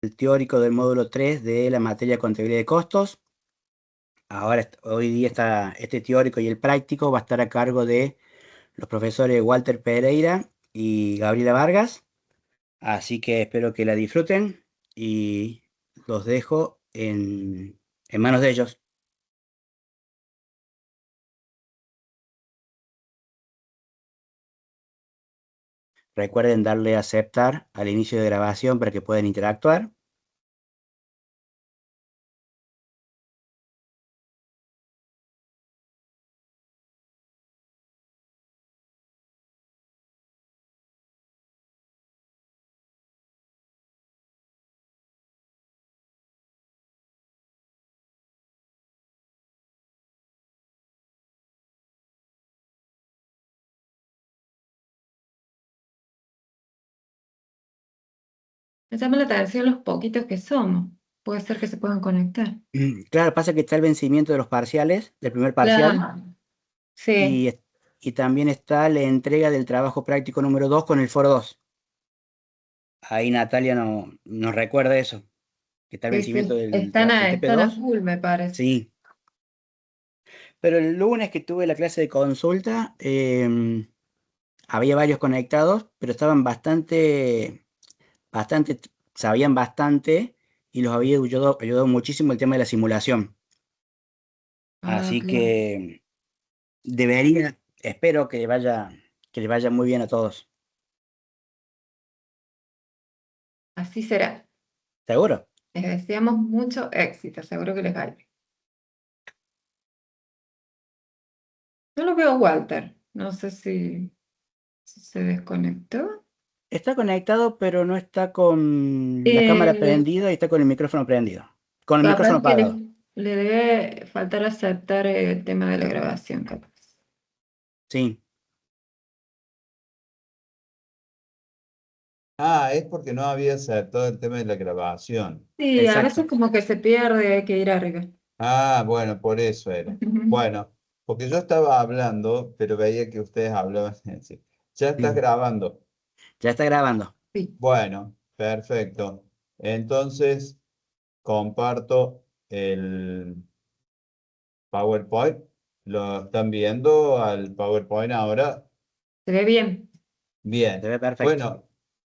el teórico del módulo 3 de la materia de contabilidad de costos. Ahora, hoy día está este teórico y el práctico va a estar a cargo de los profesores Walter Pereira y Gabriela Vargas. Así que espero que la disfruten y los dejo en manos de ellos. Recuerden darle a aceptar al inicio de grabación para que puedan interactuar. Me llama la atención los poquitos que somos. Puede ser que se puedan conectar. Claro, pasa que está el vencimiento de los parciales, del primer parcial, Claro, sí, y, y también está la entrega del trabajo práctico número 2 con el foro 2. Ahí Natalia nos recuerda eso, que está el sí, vencimiento sí. del Están a TP2. full, me parece. Sí, pero el lunes que tuve la clase de consulta, había varios conectados, pero estaban bastante, sabían bastante y los había ayudado muchísimo el tema de la simulación. Ah, Así claro. que espero que le vaya muy bien a todos. Así será. ¿Seguro? Les deseamos mucho éxito. Seguro que les va a ir. Yo lo veo a Walter. No sé si se desconectó. Está conectado, pero no está con la cámara Eh, prendida y está con el micrófono prendido. Con el micrófono Capaz que apagado. le debe faltar aceptar el tema de la grabación, capaz. Sí, Ah, es porque no había aceptado el tema de la grabación. Sí, a veces exacto. como que se pierde, hay que ir arriba. Ah, bueno, por eso era. Bueno, porque yo estaba hablando, pero veía que ustedes hablaban. Sí. Ya estás Mm, grabando. ya está grabando. Sí. Bueno, perfecto. Entonces, comparto el PowerPoint. ¿Lo están viendo al PowerPoint ahora? ¿Se ve bien? Se Bien. ve perfecto. Bueno,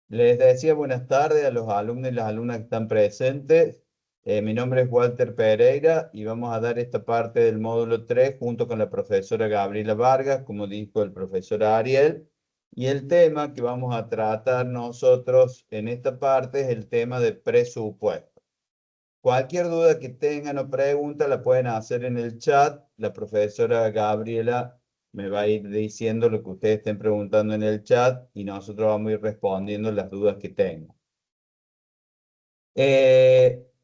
les decía buenas tardes a los alumnos y las alumnas que están presentes. Mi nombre es Walter Pereira y vamos a dar esta parte del módulo 3 junto con la profesora Gabriela Vargas, como dijo el profesor Ariel. Y el tema que vamos a tratar nosotros en esta parte es el tema de presupuesto. Cualquier duda que tengan o pregunta la pueden hacer en el chat. La profesora Gabriela me va a ir diciendo lo que ustedes estén preguntando en el chat y nosotros vamos a ir respondiendo las dudas que tengan.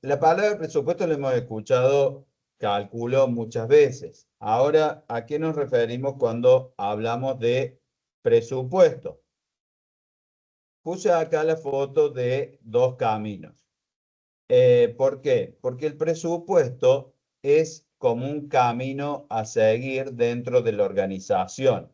La palabra presupuesto la hemos escuchado, calculo, muchas veces. Ahora, ¿a qué nos referimos cuando hablamos de presupuesto? Puse acá la foto de dos caminos. ¿Por qué? Porque el presupuesto es como un camino a seguir dentro de la organización.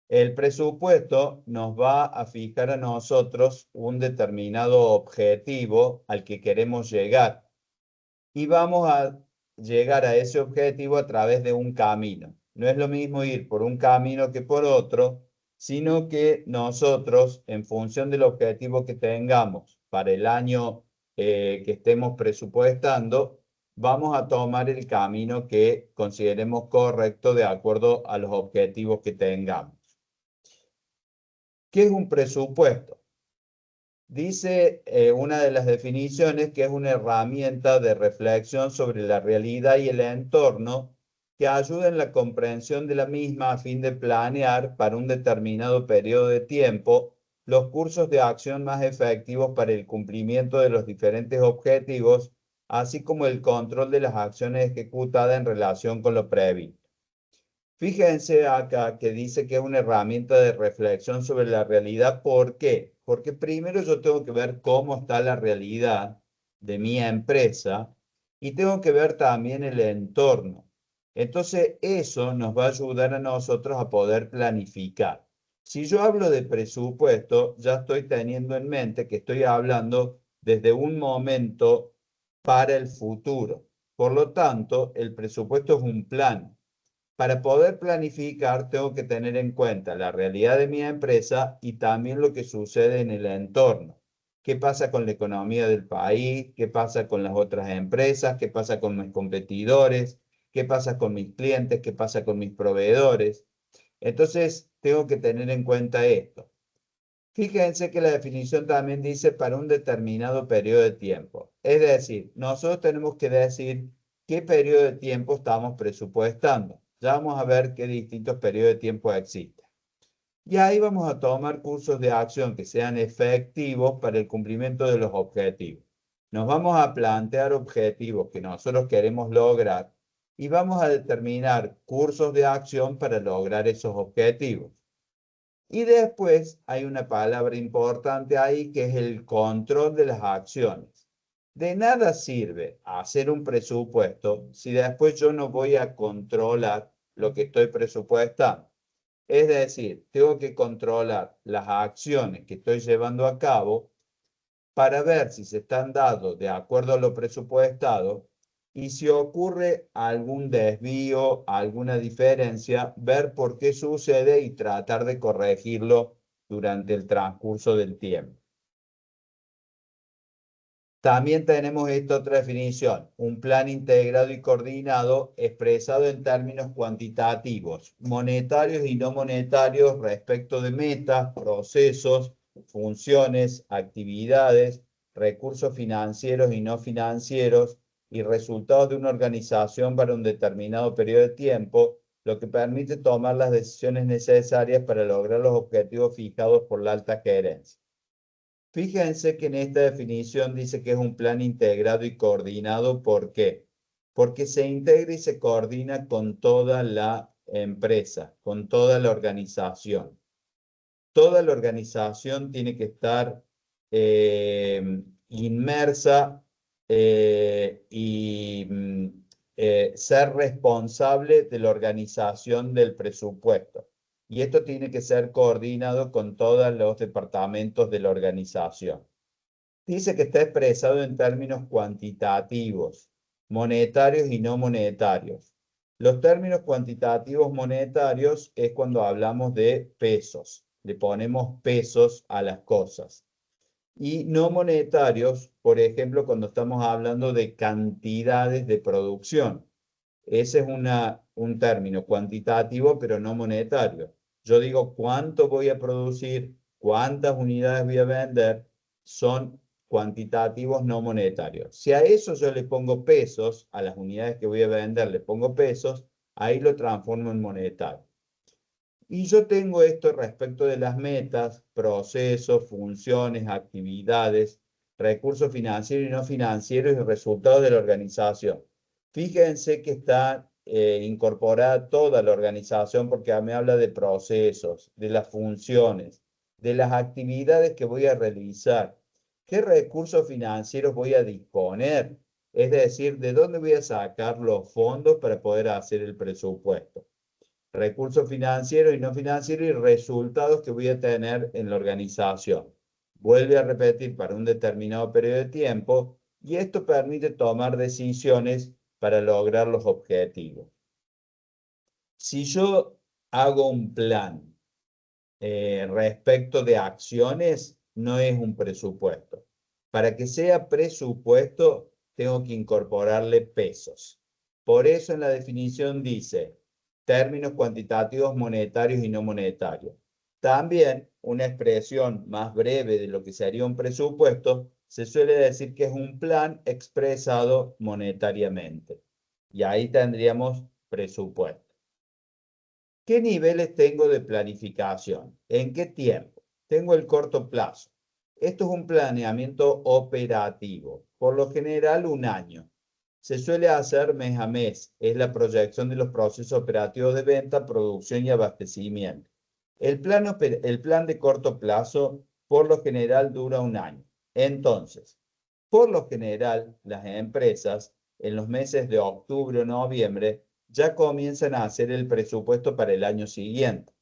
El presupuesto nos va a fijar a nosotros un determinado objetivo al que queremos llegar y vamos a llegar a ese objetivo a través de un camino. No es lo mismo ir por un camino que por otro, sino que nosotros, en función del objetivo que tengamos para el año que estemos presupuestando, vamos a tomar el camino que consideremos correcto de acuerdo a los objetivos que tengamos. ¿Qué es un presupuesto? Dice una de las definiciones que es una herramienta de reflexión sobre la realidad y el entorno que ayuda en la comprensión de la misma a fin de planear para un determinado periodo de tiempo los cursos de acción más efectivos para el cumplimiento de los diferentes objetivos, así como el control de las acciones ejecutadas en relación con lo previsto. Fíjense acá que dice que es una herramienta de reflexión sobre la realidad. ¿Por qué? Porque primero yo tengo que ver cómo está la realidad de mi empresa y tengo que ver también el entorno. Entonces, eso nos va a ayudar a nosotros a poder planificar. Si yo hablo de presupuesto, ya estoy teniendo en mente que estoy hablando desde un momento para el futuro. Por lo tanto, el presupuesto es un plan. Para poder planificar, tengo que tener en cuenta la realidad de mi empresa y también lo que sucede en el entorno. ¿Qué pasa con la economía del país? ¿Qué pasa con las otras empresas? ¿Qué pasa con mis competidores? ¿Qué pasa con mis clientes? ¿Qué pasa con mis proveedores? Entonces, tengo que tener en cuenta esto. Fíjense que la definición también dice para un determinado periodo de tiempo. Es decir, nosotros tenemos que decir qué periodo de tiempo estamos presupuestando. Ya vamos a ver qué distintos periodos de tiempo existen. Y ahí vamos a tomar cursos de acción que sean efectivos para el cumplimiento de los objetivos. Nos vamos a plantear objetivos que nosotros queremos lograr y vamos a determinar cursos de acción para lograr esos objetivos. Y después hay una palabra importante ahí que es el control de las acciones. De nada sirve hacer un presupuesto si después yo no voy a controlar lo que estoy presupuestando. Es decir, tengo que controlar las acciones que estoy llevando a cabo para ver si se están dando de acuerdo a lo presupuestado y si ocurre algún desvío, alguna diferencia, ver por qué sucede y tratar de corregirlo durante el transcurso del tiempo. También tenemos esta otra definición, un plan integrado y coordinado expresado en términos cuantitativos, monetarios y no monetarios respecto de metas, procesos, funciones, actividades, recursos financieros y no financieros y resultados de una organización para un determinado periodo de tiempo, lo que permite tomar las decisiones necesarias para lograr los objetivos fijados por la alta gerencia. Fíjense que en esta definición dice que es un plan integrado y coordinado. ¿Por qué? Porque se integra y se coordina con toda la empresa, con toda la organización. Toda la organización tiene que estar inmersa y ser responsable de la organización del presupuesto. Y esto tiene que ser coordinado con todos los departamentos de la organización. Dice que está expresado en términos cuantitativos, monetarios y no monetarios. Los términos cuantitativos monetarios es cuando hablamos de pesos, le ponemos pesos a las cosas. Y no monetarios, por ejemplo, cuando estamos hablando de cantidades de producción. Ese es un término cuantitativo, pero no monetario. Yo digo cuánto voy a producir, cuántas unidades voy a vender, son cuantitativos no monetarios. Si a eso yo le pongo pesos, a las unidades que voy a vender le pongo pesos, ahí lo transformo en monetario. Y yo tengo esto respecto de las metas, procesos, funciones, actividades, recursos financieros y no financieros y resultados de la organización. Fíjense que está incorporada toda la organización porque me habla de procesos, de las funciones, de las actividades que voy a realizar, qué recursos financieros voy a disponer, es decir, de dónde voy a sacar los fondos para poder hacer el presupuesto. Recursos financieros y no financieros y resultados que voy a tener en la organización. Vuelve a repetir para un determinado periodo de tiempo y esto permite tomar decisiones para lograr los objetivos. Si yo hago un plan respecto de acciones, no es un presupuesto. Para que sea presupuesto, tengo que incorporarle pesos. Por eso en la definición dice términos cuantitativos monetarios y no monetarios. También una expresión más breve de lo que sería un presupuesto, se suele decir que es un plan expresado monetariamente. Y ahí tendríamos presupuesto. ¿Qué niveles tengo de planificación? ¿En qué tiempo? Tengo el corto plazo. Esto es un planeamiento operativo, por lo general un año. Se suele hacer mes a mes. Es la proyección de los procesos operativos de venta, producción y abastecimiento. El plan de corto plazo, por lo general, dura un año. Entonces, por lo general, las empresas, en los meses de octubre o noviembre, ya comienzan a hacer el presupuesto para el año siguiente.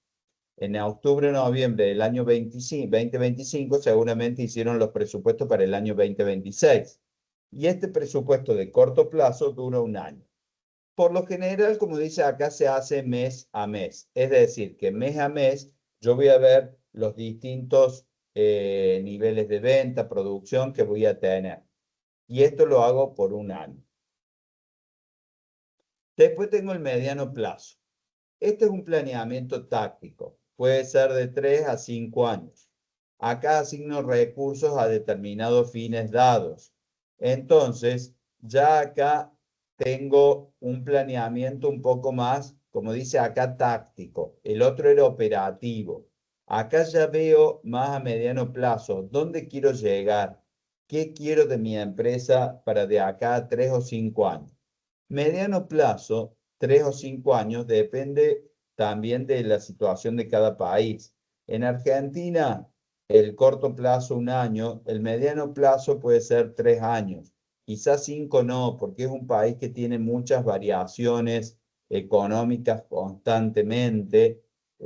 En octubre o noviembre del año 2025 seguramente hicieron los presupuestos para el año 2026. Y este presupuesto de corto plazo dura un año. Por lo general, como dice acá, se hace mes a mes. Es decir, que mes a mes yo voy a ver los distintos niveles de venta, producción que voy a tener. Y esto lo hago por un año. Después tengo el mediano plazo. Este es un planeamiento táctico. Puede ser de 3 a 5 años. Acá asigno recursos a determinados fines dados. Entonces, ya acá tengo un planeamiento un poco más, como dice acá, táctico. El otro era operativo. Acá ya veo más a mediano plazo dónde quiero llegar, qué quiero de mi empresa para de acá a 3 o 5 años. Mediano plazo, 3 o 5 años, depende también de la situación de cada país. En Argentina, el corto plazo, un año, el mediano plazo puede ser 3 años. Quizás 5 no, porque es un país que tiene muchas variaciones económicas constantemente.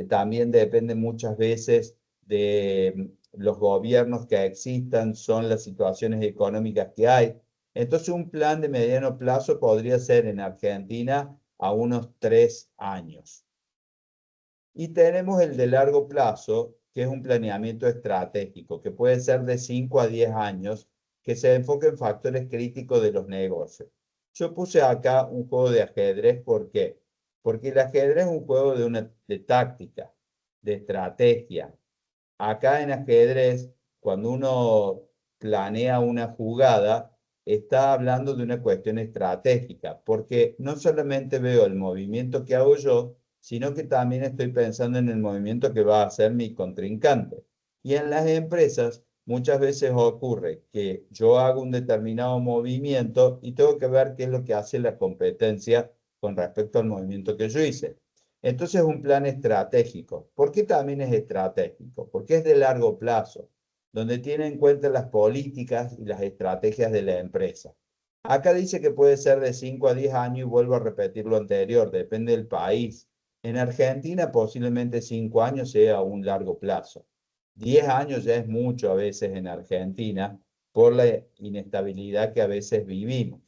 También depende muchas veces de los gobiernos que existan, son las situaciones económicas que hay. Entonces, un plan de mediano plazo podría ser en Argentina a unos 3 años. Y tenemos el de largo plazo, que es un planeamiento estratégico, que puede ser de 5 a 10 años, que se enfoca en factores críticos de los negocios. Yo puse acá un juego de ajedrez, ¿por qué? Porque el ajedrez es un juego de táctica, de estrategia. Acá en ajedrez, cuando uno planea una jugada, está hablando de una cuestión estratégica, porque no solamente veo el movimiento que hago yo, sino que también estoy pensando en el movimiento que va a hacer mi contrincante. Y en las empresas muchas veces ocurre que yo hago un determinado movimiento y tengo que ver qué es lo que hace la competencia con respecto al movimiento que yo hice. Entonces, un plan estratégico. ¿Por qué también es estratégico? Porque es de largo plazo, donde tiene en cuenta las políticas y las estrategias de la empresa. Acá dice que puede ser de 5 a 10 años y vuelvo a repetir lo anterior, depende del país. En Argentina posiblemente 5 años sea un largo plazo. 10 años ya es mucho a veces en Argentina por la inestabilidad que a veces vivimos.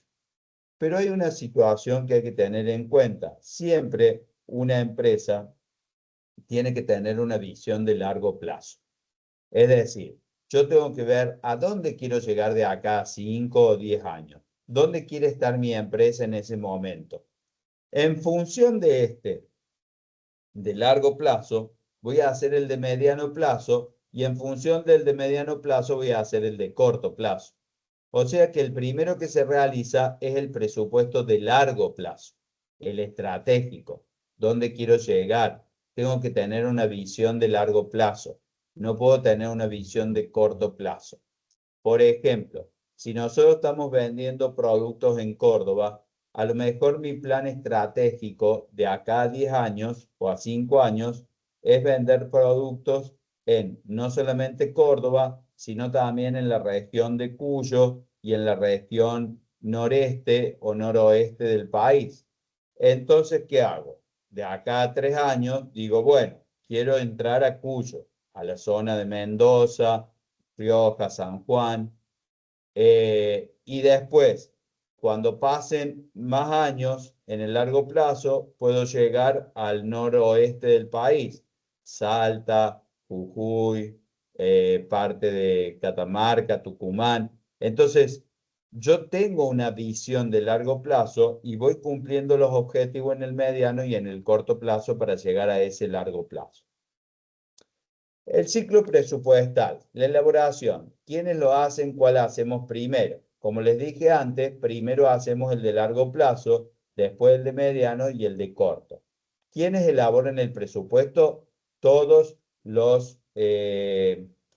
Pero hay una situación que hay que tener en cuenta. Siempre una empresa tiene que tener una visión de largo plazo. Es decir, yo tengo que ver a dónde quiero llegar de acá a 5 o 10 años. ¿Dónde quiere estar mi empresa en ese momento? En función de largo plazo, voy a hacer el de mediano plazo y en función del de mediano plazo voy a hacer el de corto plazo. O sea que el primero que se realiza es el presupuesto de largo plazo, el estratégico. ¿Dónde quiero llegar? Tengo que tener una visión de largo plazo. No puedo tener una visión de corto plazo. Por ejemplo, si nosotros estamos vendiendo productos en Córdoba, a lo mejor mi plan estratégico de acá a 10 años o a 5 años es vender productos en no solamente Córdoba, sino también en la región de Cuyo y en la región noreste o noroeste del país. Entonces, ¿qué hago? De acá a 3 años digo, bueno, quiero entrar a Cuyo, a la zona de Mendoza, Rioja, San Juan, y después, cuando pasen más años, en el largo plazo, puedo llegar al noroeste del país, Salta, Jujuy, parte de Catamarca, Tucumán. Entonces, yo tengo una visión de largo plazo y voy cumpliendo los objetivos en el mediano y en el corto plazo para llegar a ese largo plazo. El ciclo presupuestal, la elaboración. ¿Quiénes lo hacen? ¿Cuál hacemos primero? Como les dije antes, primero hacemos el de largo plazo, después el de mediano y el de corto. ¿Quiénes elaboran el presupuesto? Todos los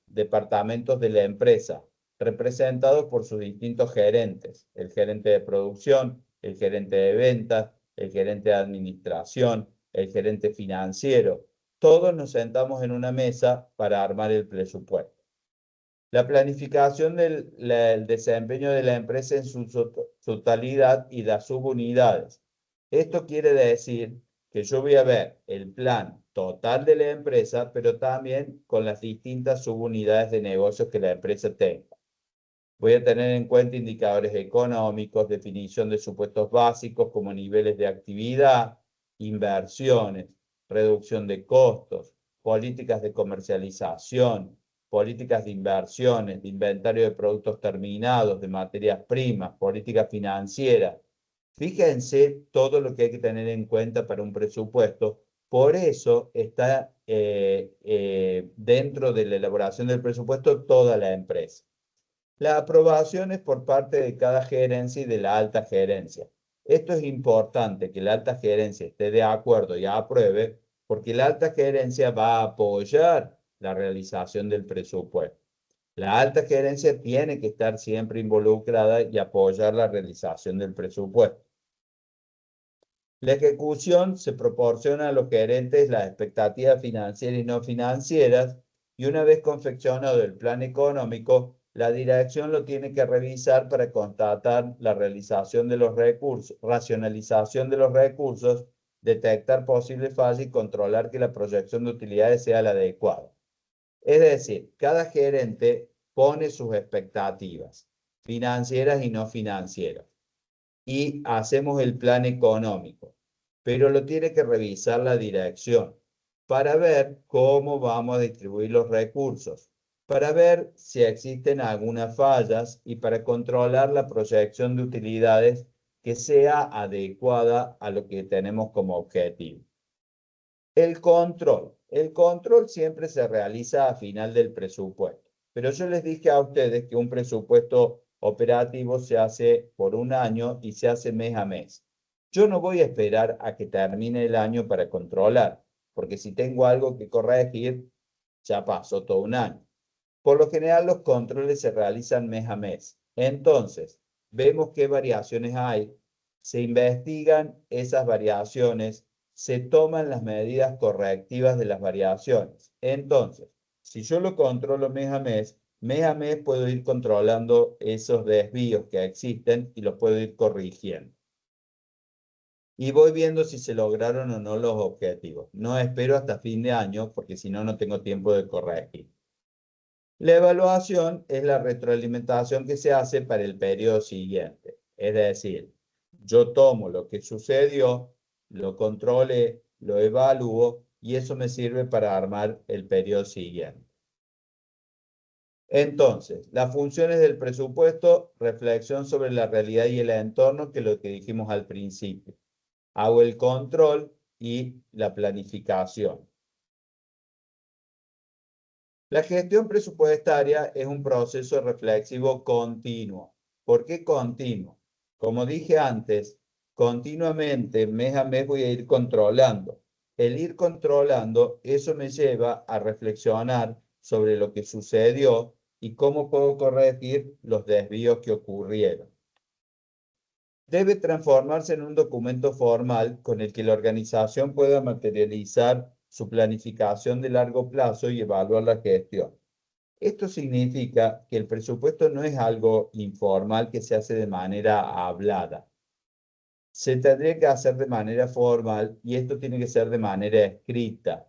departamentos de la empresa, representados por sus distintos gerentes. El gerente de producción, el gerente de ventas, el gerente de administración, el gerente financiero. Todos nos sentamos en una mesa para armar el presupuesto. La planificación del el desempeño de la empresa en su totalidad y las subunidades. Esto quiere decir que yo voy a ver el plan total de la empresa, pero también con las distintas subunidades de negocios que la empresa tenga. Voy a tener en cuenta indicadores económicos, definición de supuestos básicos como niveles de actividad, inversiones, reducción de costos, políticas de comercialización, políticas de inversiones, de inventario de productos terminados, de materias primas, política financiera. Fíjense todo lo que hay que tener en cuenta para un presupuesto. Por eso está dentro de la elaboración del presupuesto toda la empresa. La aprobación es por parte de cada gerencia y de la alta gerencia. Esto es importante, que la alta gerencia esté de acuerdo y apruebe, porque la alta gerencia va a apoyar la realización del presupuesto. La alta gerencia tiene que estar siempre involucrada y apoyar la realización del presupuesto. La ejecución se proporciona a los gerentes las expectativas financieras y no financieras, y una vez confeccionado el plan económico, la dirección lo tiene que revisar para constatar la realización de los recursos, racionalización de los recursos, detectar posibles fallas y controlar que la proyección de utilidades sea la adecuada. Es decir, cada gerente pone sus expectativas financieras y no financieras y hacemos el plan económico, pero lo tiene que revisar la dirección para ver cómo vamos a distribuir los recursos, para ver si existen algunas fallas y para controlar la proyección de utilidades que sea adecuada a lo que tenemos como objetivo. El control siempre se realiza a final del presupuesto, pero yo les dije a ustedes que un presupuesto operativo se hace por un año y se hace mes a mes. Yo no voy a esperar a que termine el año para controlar, porque si tengo algo que corregir, ya pasó todo un año. Por lo general, los controles se realizan mes a mes. Entonces, vemos qué variaciones hay, se investigan esas variaciones, se toman las medidas correctivas de las variaciones. Entonces, si yo lo controlo mes a mes puedo ir controlando esos desvíos que existen y los puedo ir corrigiendo. Y voy viendo si se lograron o no los objetivos. No espero hasta fin de año porque si no, no tengo tiempo de corregir. La evaluación es la retroalimentación que se hace para el periodo siguiente. Es decir, yo tomo lo que sucedió, lo controlé, lo evalúo y eso me sirve para armar el periodo siguiente. Entonces, las funciones del presupuesto, reflexión sobre la realidad y el entorno, que es lo que dijimos al principio. Hago el control y la planificación. La gestión presupuestaria es un proceso reflexivo continuo. ¿Por qué continuo? Como dije antes, continuamente, mes a mes voy a ir controlando. El ir controlando, eso me lleva a reflexionar sobre lo que sucedió y cómo puedo corregir los desvíos que ocurrieron. Debe transformarse en un documento formal con el que la organización pueda materializar su planificación de largo plazo y evaluar la gestión. Esto significa que el presupuesto no es algo informal que se hace de manera hablada. Se tendría que hacer de manera formal y esto tiene que ser de manera escrita.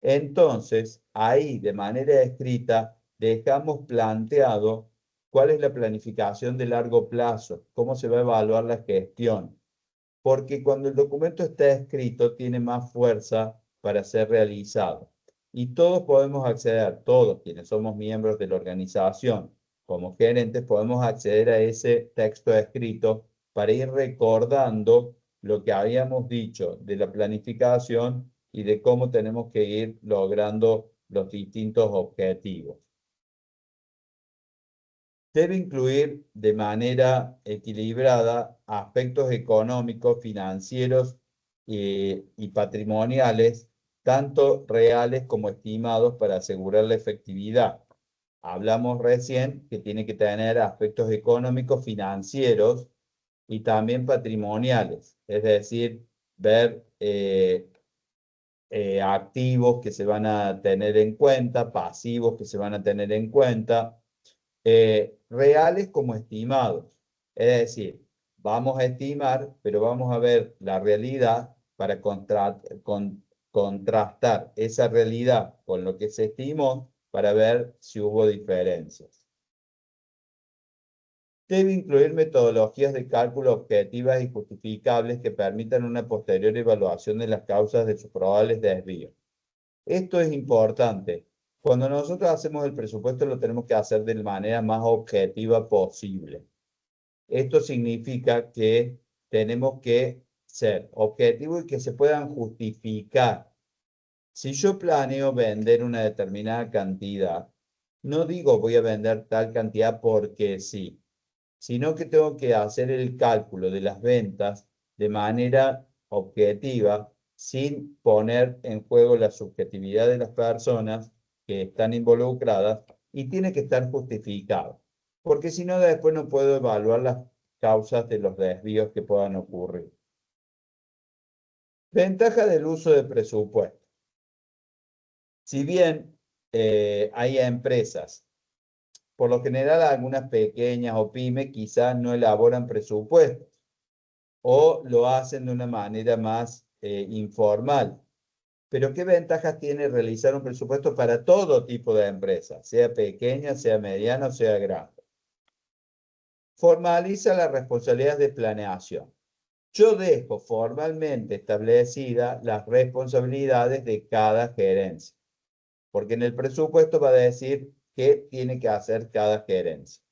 Entonces, ahí de manera escrita dejamos planteado cuál es la planificación de largo plazo, cómo se va a evaluar la gestión. Porque cuando el documento está escrito tiene más fuerza para ser realizado. Y todos podemos acceder, todos quienes somos miembros de la organización, como gerentes, podemos acceder a ese texto escrito para ir recordando lo que habíamos dicho de la planificación y de cómo tenemos que ir logrando los distintos objetivos. Debe incluir de manera equilibrada aspectos económicos, financieros y patrimoniales, tanto reales como estimados para asegurar la efectividad. Hablamos recién que tiene que tener aspectos económicos, financieros y también patrimoniales, es decir, ver activos que se van a tener en cuenta, pasivos que se van a tener en cuenta, reales como estimados. Es decir, vamos a estimar, pero vamos a ver la realidad para contrastar esa realidad con lo que se estimó para ver si hubo diferencias. Debe incluir metodologías de cálculo objetivas y justificables que permitan una posterior evaluación de las causas de sus probables desvíos. Esto es importante. Cuando nosotros hacemos el presupuesto lo tenemos que hacer de la manera más objetiva posible. Esto significa que tenemos que ser objetivos y que se puedan justificar. Si yo planeo vender una determinada cantidad, no digo voy a vender tal cantidad porque sí, sino que tengo que hacer el cálculo de las ventas de manera objetiva, sin poner en juego la subjetividad de las personas que están involucradas, y tiene que estar justificado, porque si no, después no puedo evaluar las causas de los desvíos que puedan ocurrir. Ventaja del uso de presupuesto. Si bien hay empresas, por lo general algunas pequeñas o pymes quizás no elaboran presupuestos o lo hacen de una manera más informal. Pero ¿qué ventajas tiene realizar un presupuesto para todo tipo de empresas, sea pequeña, sea mediana o sea grande? Formaliza las responsabilidades de planeación. Yo dejo formalmente establecidas las responsabilidades de cada gerencia, porque en el presupuesto va a decir qué tiene que hacer cada gerencia.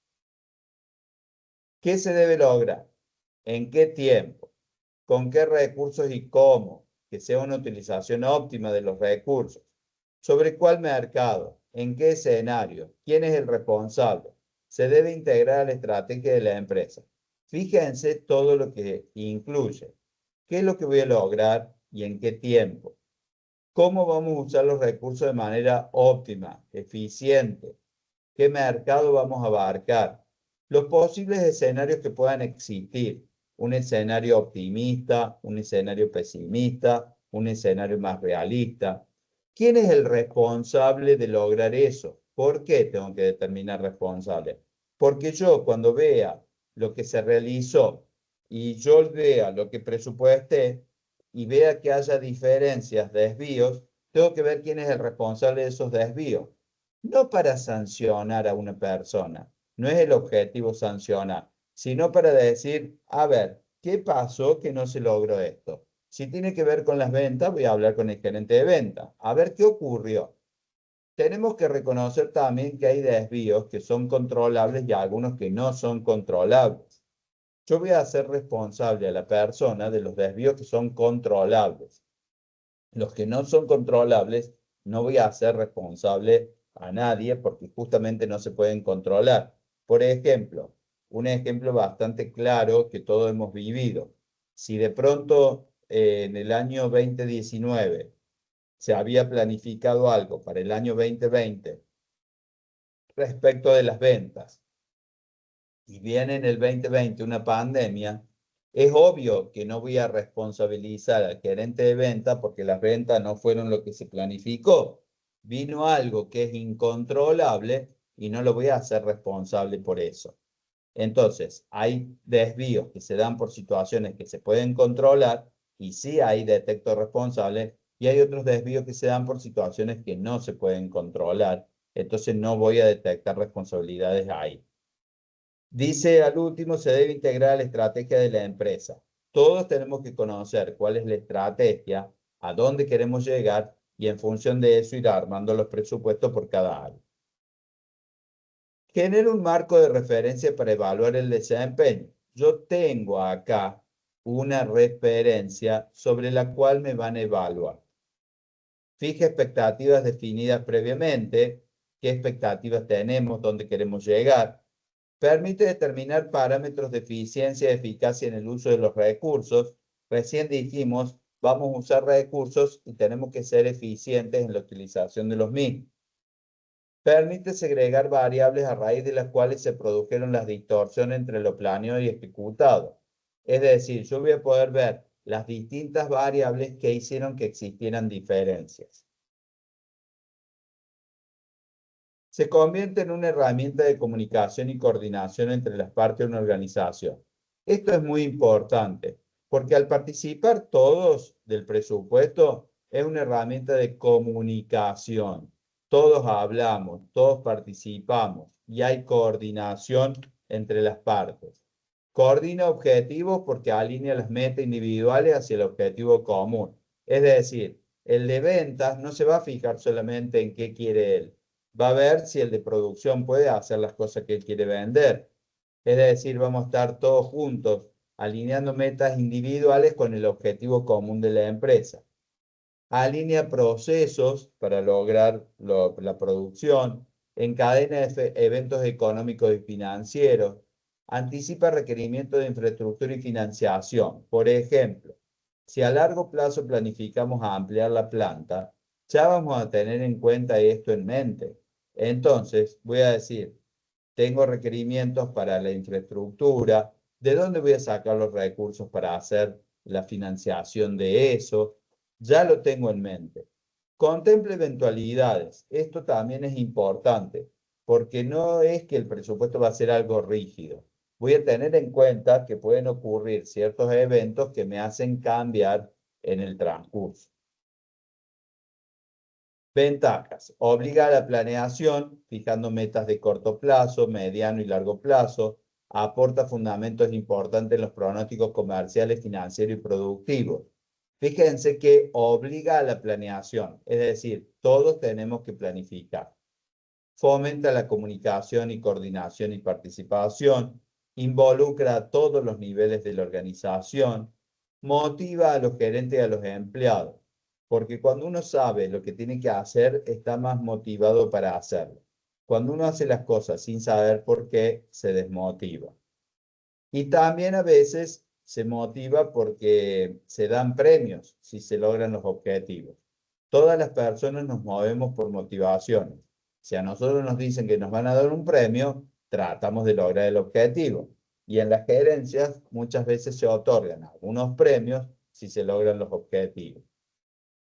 ¿Qué se debe lograr? ¿En qué tiempo? ¿Con qué recursos y cómo? Que sea una utilización óptima de los recursos. ¿Sobre cuál mercado? ¿En qué escenario? ¿Quién es el responsable? Se debe integrar a la estrategia de la empresa. Fíjense todo lo que incluye. ¿Qué es lo que voy a lograr y en qué tiempo? ¿Cómo vamos a usar los recursos de manera óptima, eficiente? ¿Qué mercado vamos a abarcar? Los posibles escenarios que puedan existir. Un escenario optimista, un escenario pesimista, un escenario más realista. ¿Quién es el responsable de lograr eso? ¿Por qué tengo que determinar responsable? Porque yo cuando vea lo que se realizó y yo vea lo que presupuesté y vea que haya diferencias, desvíos, tengo que ver quién es el responsable de esos desvíos. No para sancionar a una persona, no es el objetivo sancionar, sino para decir, a ver, ¿qué pasó que no se logró esto? Si tiene que ver con las ventas, voy a hablar con el gerente de ventas, a ver qué ocurrió. Tenemos que reconocer también que hay desvíos que son controlables y algunos que no son controlables. Yo voy a hacer responsable a la persona de los desvíos que son controlables. Los que no son controlables, no voy a hacer responsable a nadie porque justamente no se pueden controlar. Por ejemplo, un ejemplo bastante claro que todos hemos vivido. Si de pronto en el año 2019 se había planificado algo para el año 2020 respecto de las ventas y viene en el 2020 una pandemia, es obvio que no voy a responsabilizar al gerente de venta porque las ventas no fueron lo que se planificó. Vino algo que es incontrolable y no lo voy a hacer responsable por eso. Entonces, hay desvíos que se dan por situaciones que se pueden controlar y sí hay detecto responsable, y hay otros desvíos que se dan por situaciones que no se pueden controlar. Entonces, no voy a detectar responsabilidades ahí. Dice al último, se debe integrar a la estrategia de la empresa. Todos tenemos que conocer cuál es la estrategia, a dónde queremos llegar y en función de eso ir armando los presupuestos por cada área. Genera un marco de referencia para evaluar el desempeño. Yo tengo acá una referencia sobre la cual me van a evaluar. Fija expectativas definidas previamente, qué expectativas tenemos, dónde queremos llegar. Permite determinar parámetros de eficiencia y eficacia en el uso de los recursos. Recién dijimos, vamos a usar recursos y tenemos que ser eficientes en la utilización de los mismos. Permite segregar variables a raíz de las cuales se produjeron las distorsiones entre lo planeado y ejecutado. Es decir, yo voy a poder ver las distintas variables que hicieron que existieran diferencias. Se convierte en una herramienta de comunicación y coordinación entre las partes de una organización. Esto es muy importante, porque al participar todos del presupuesto, Es una herramienta de comunicación. Todos hablamos, todos participamos y hay coordinación entre las partes. Coordina objetivos porque alinea las metas individuales hacia el objetivo común. Es decir, el de ventas no se va a fijar solamente en qué quiere él. Va a ver si el de producción puede hacer las cosas que él quiere vender. Es decir, vamos a estar todos juntos alineando metas individuales con el objetivo común de la empresa. Alinea procesos para lograr la producción, encadena eventos económicos y financieros, anticipa requerimientos de infraestructura y financiación. Por ejemplo, si a largo plazo planificamos ampliar la planta, ya vamos a tener en cuenta esto en mente. Entonces, voy a decir, tengo requerimientos para la infraestructura, ¿de dónde voy a sacar los recursos para hacer la financiación de eso? Ya lo tengo en mente. Contemple eventualidades. Esto también es importante, porque no es que el presupuesto va a ser algo rígido. Voy a tener en cuenta que pueden ocurrir ciertos eventos que me hacen cambiar en el transcurso. Ventajas. Obliga a la planeación, fijando metas de corto plazo, mediano y largo plazo. Aporta fundamentos importantes en los pronósticos comerciales, financieros y productivos. Fíjense que obliga a la planeación, es decir, todos tenemos que planificar. Fomenta la comunicación y coordinación y participación. Involucra a todos los niveles de la organización. Motiva a los gerentes y a los empleados. Porque cuando uno sabe lo que tiene que hacer, está más motivado para hacerlo. Cuando uno hace las cosas sin saber por qué, se desmotiva. Y también a veces se motiva porque se dan premios si se logran los objetivos. Todas las personas nos movemos por motivaciones. Si a nosotros nos dicen que nos van a dar un premio, tratamos de lograr el objetivo. Y en las gerencias muchas veces se otorgan algunos premios si se logran los objetivos.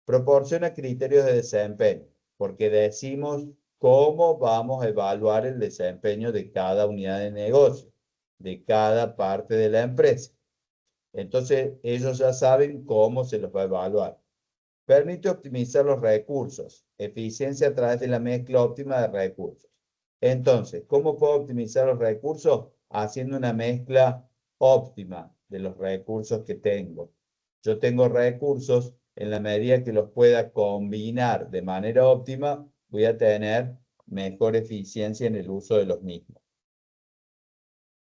Proporciona criterios de desempeño, porque decimos cómo vamos a evaluar el desempeño de cada unidad de negocio, de cada parte de la empresa. Entonces, ellos ya saben cómo se los va a evaluar. Permite optimizar los recursos, eficiencia a través de la mezcla óptima de recursos. Entonces, ¿cómo puedo optimizar los recursos? Haciendo una mezcla óptima de los recursos que tengo. Yo tengo recursos, en la medida que los pueda combinar de manera óptima, voy a tener mejor eficiencia en el uso de los mismos.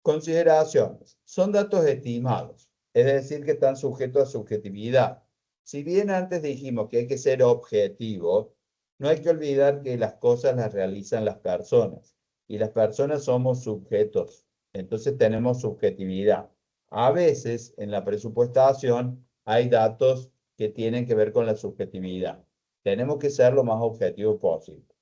Consideraciones. Son datos estimados, es decir, que están sujetos a subjetividad. Si bien antes dijimos que hay que ser objetivo, no hay que olvidar que las cosas las realizan las personas y las personas somos sujetos. Entonces tenemos subjetividad. A veces en la presupuestación hay datos que tienen que ver con la subjetividad. Tenemos que ser lo más objetivo posible.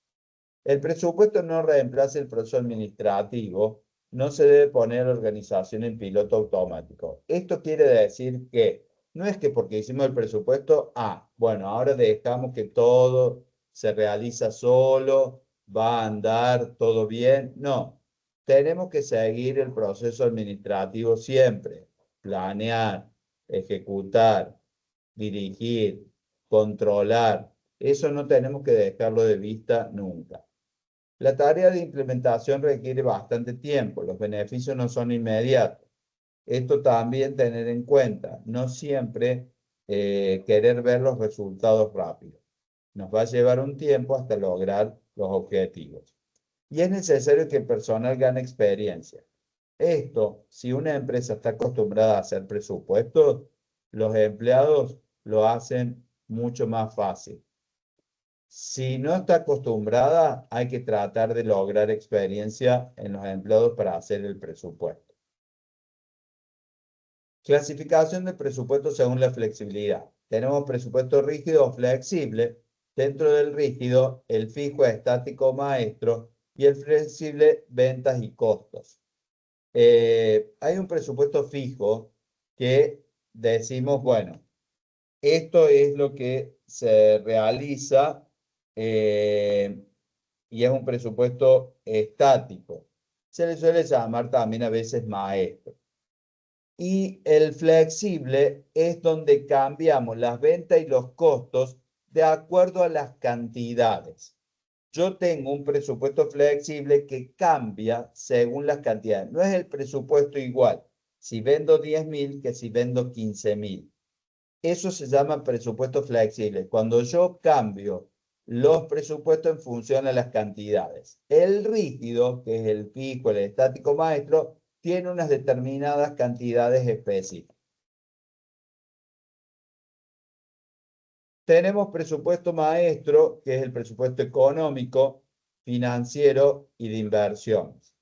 El presupuesto no reemplaza el proceso administrativo, no se debe poner organización en piloto automático. Esto quiere decir que no es que porque hicimos el presupuesto, bueno, ahora dejamos que todo se realiza solo, va a andar todo bien. No, tenemos que seguir el proceso administrativo siempre, planear, ejecutar, dirigir, controlar. Eso no tenemos que dejarlo de vista nunca. La tarea de implementación requiere bastante tiempo, los beneficios no son inmediatos. Esto también tener en cuenta, no siempre querer ver los resultados rápidos. Nos va a llevar un tiempo hasta lograr los objetivos. Y es necesario que el personal gane experiencia. Esto, si una empresa está acostumbrada a hacer presupuestos, los empleados lo hacen mucho más fácil. Si no está acostumbrada, hay que tratar de lograr experiencia en los empleados para hacer el presupuesto. Clasificación del presupuesto según la flexibilidad. Tenemos presupuesto rígido o flexible. Dentro del rígido, el fijo, estático, maestro, y el flexible, ventas y costos. Hay un presupuesto fijo que decimos, bueno, esto es lo que se realiza y es un presupuesto estático. Se le suele llamar también a veces maestro. Y el flexible es donde cambiamos las ventas y los costos de acuerdo a las cantidades. Yo tengo un presupuesto flexible que cambia según las cantidades. No es el presupuesto igual si vendo 10.000 que si vendo 15.000. Eso se llama presupuesto flexible. Cuando yo cambio los presupuestos en función a las cantidades. El rígido, que es el fijo, el estático maestro, tiene unas determinadas cantidades específicas. Tenemos presupuesto maestro, que es el presupuesto económico, financiero y de inversiones.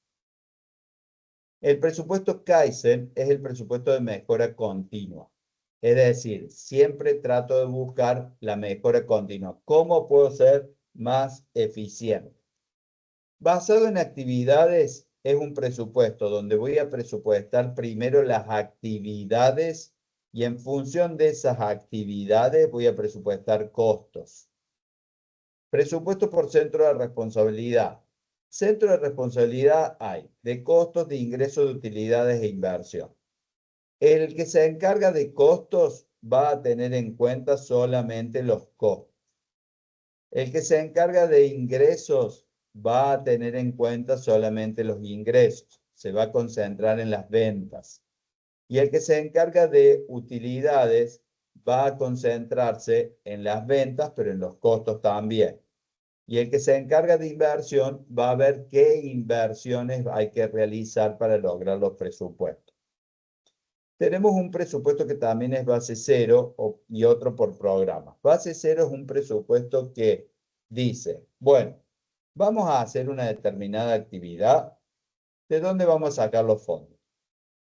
El presupuesto Kaizen es el presupuesto de mejora continua. Es decir, siempre trato de buscar la mejora continua. ¿Cómo puedo ser más eficiente? Basado en actividades, es un presupuesto donde voy a presupuestar primero las actividades y en función de esas actividades voy a presupuestar costos. Presupuesto por centro de responsabilidad. Centro de responsabilidad hay de costos, de ingresos, de utilidades e inversión. El que se encarga de costos va a tener en cuenta solamente los costos. El que se encarga de ingresos va a tener en cuenta solamente los ingresos. Se va a concentrar en las ventas. Y el que se encarga de utilidades va a concentrarse en las ventas, pero en los costos también. Y el que se encarga de inversión va a ver qué inversiones hay que realizar para lograr los presupuestos. Tenemos un presupuesto que también es base cero y otro por programa. Base cero es un presupuesto que dice, bueno, vamos a hacer una determinada actividad. ¿De dónde vamos a sacar los fondos?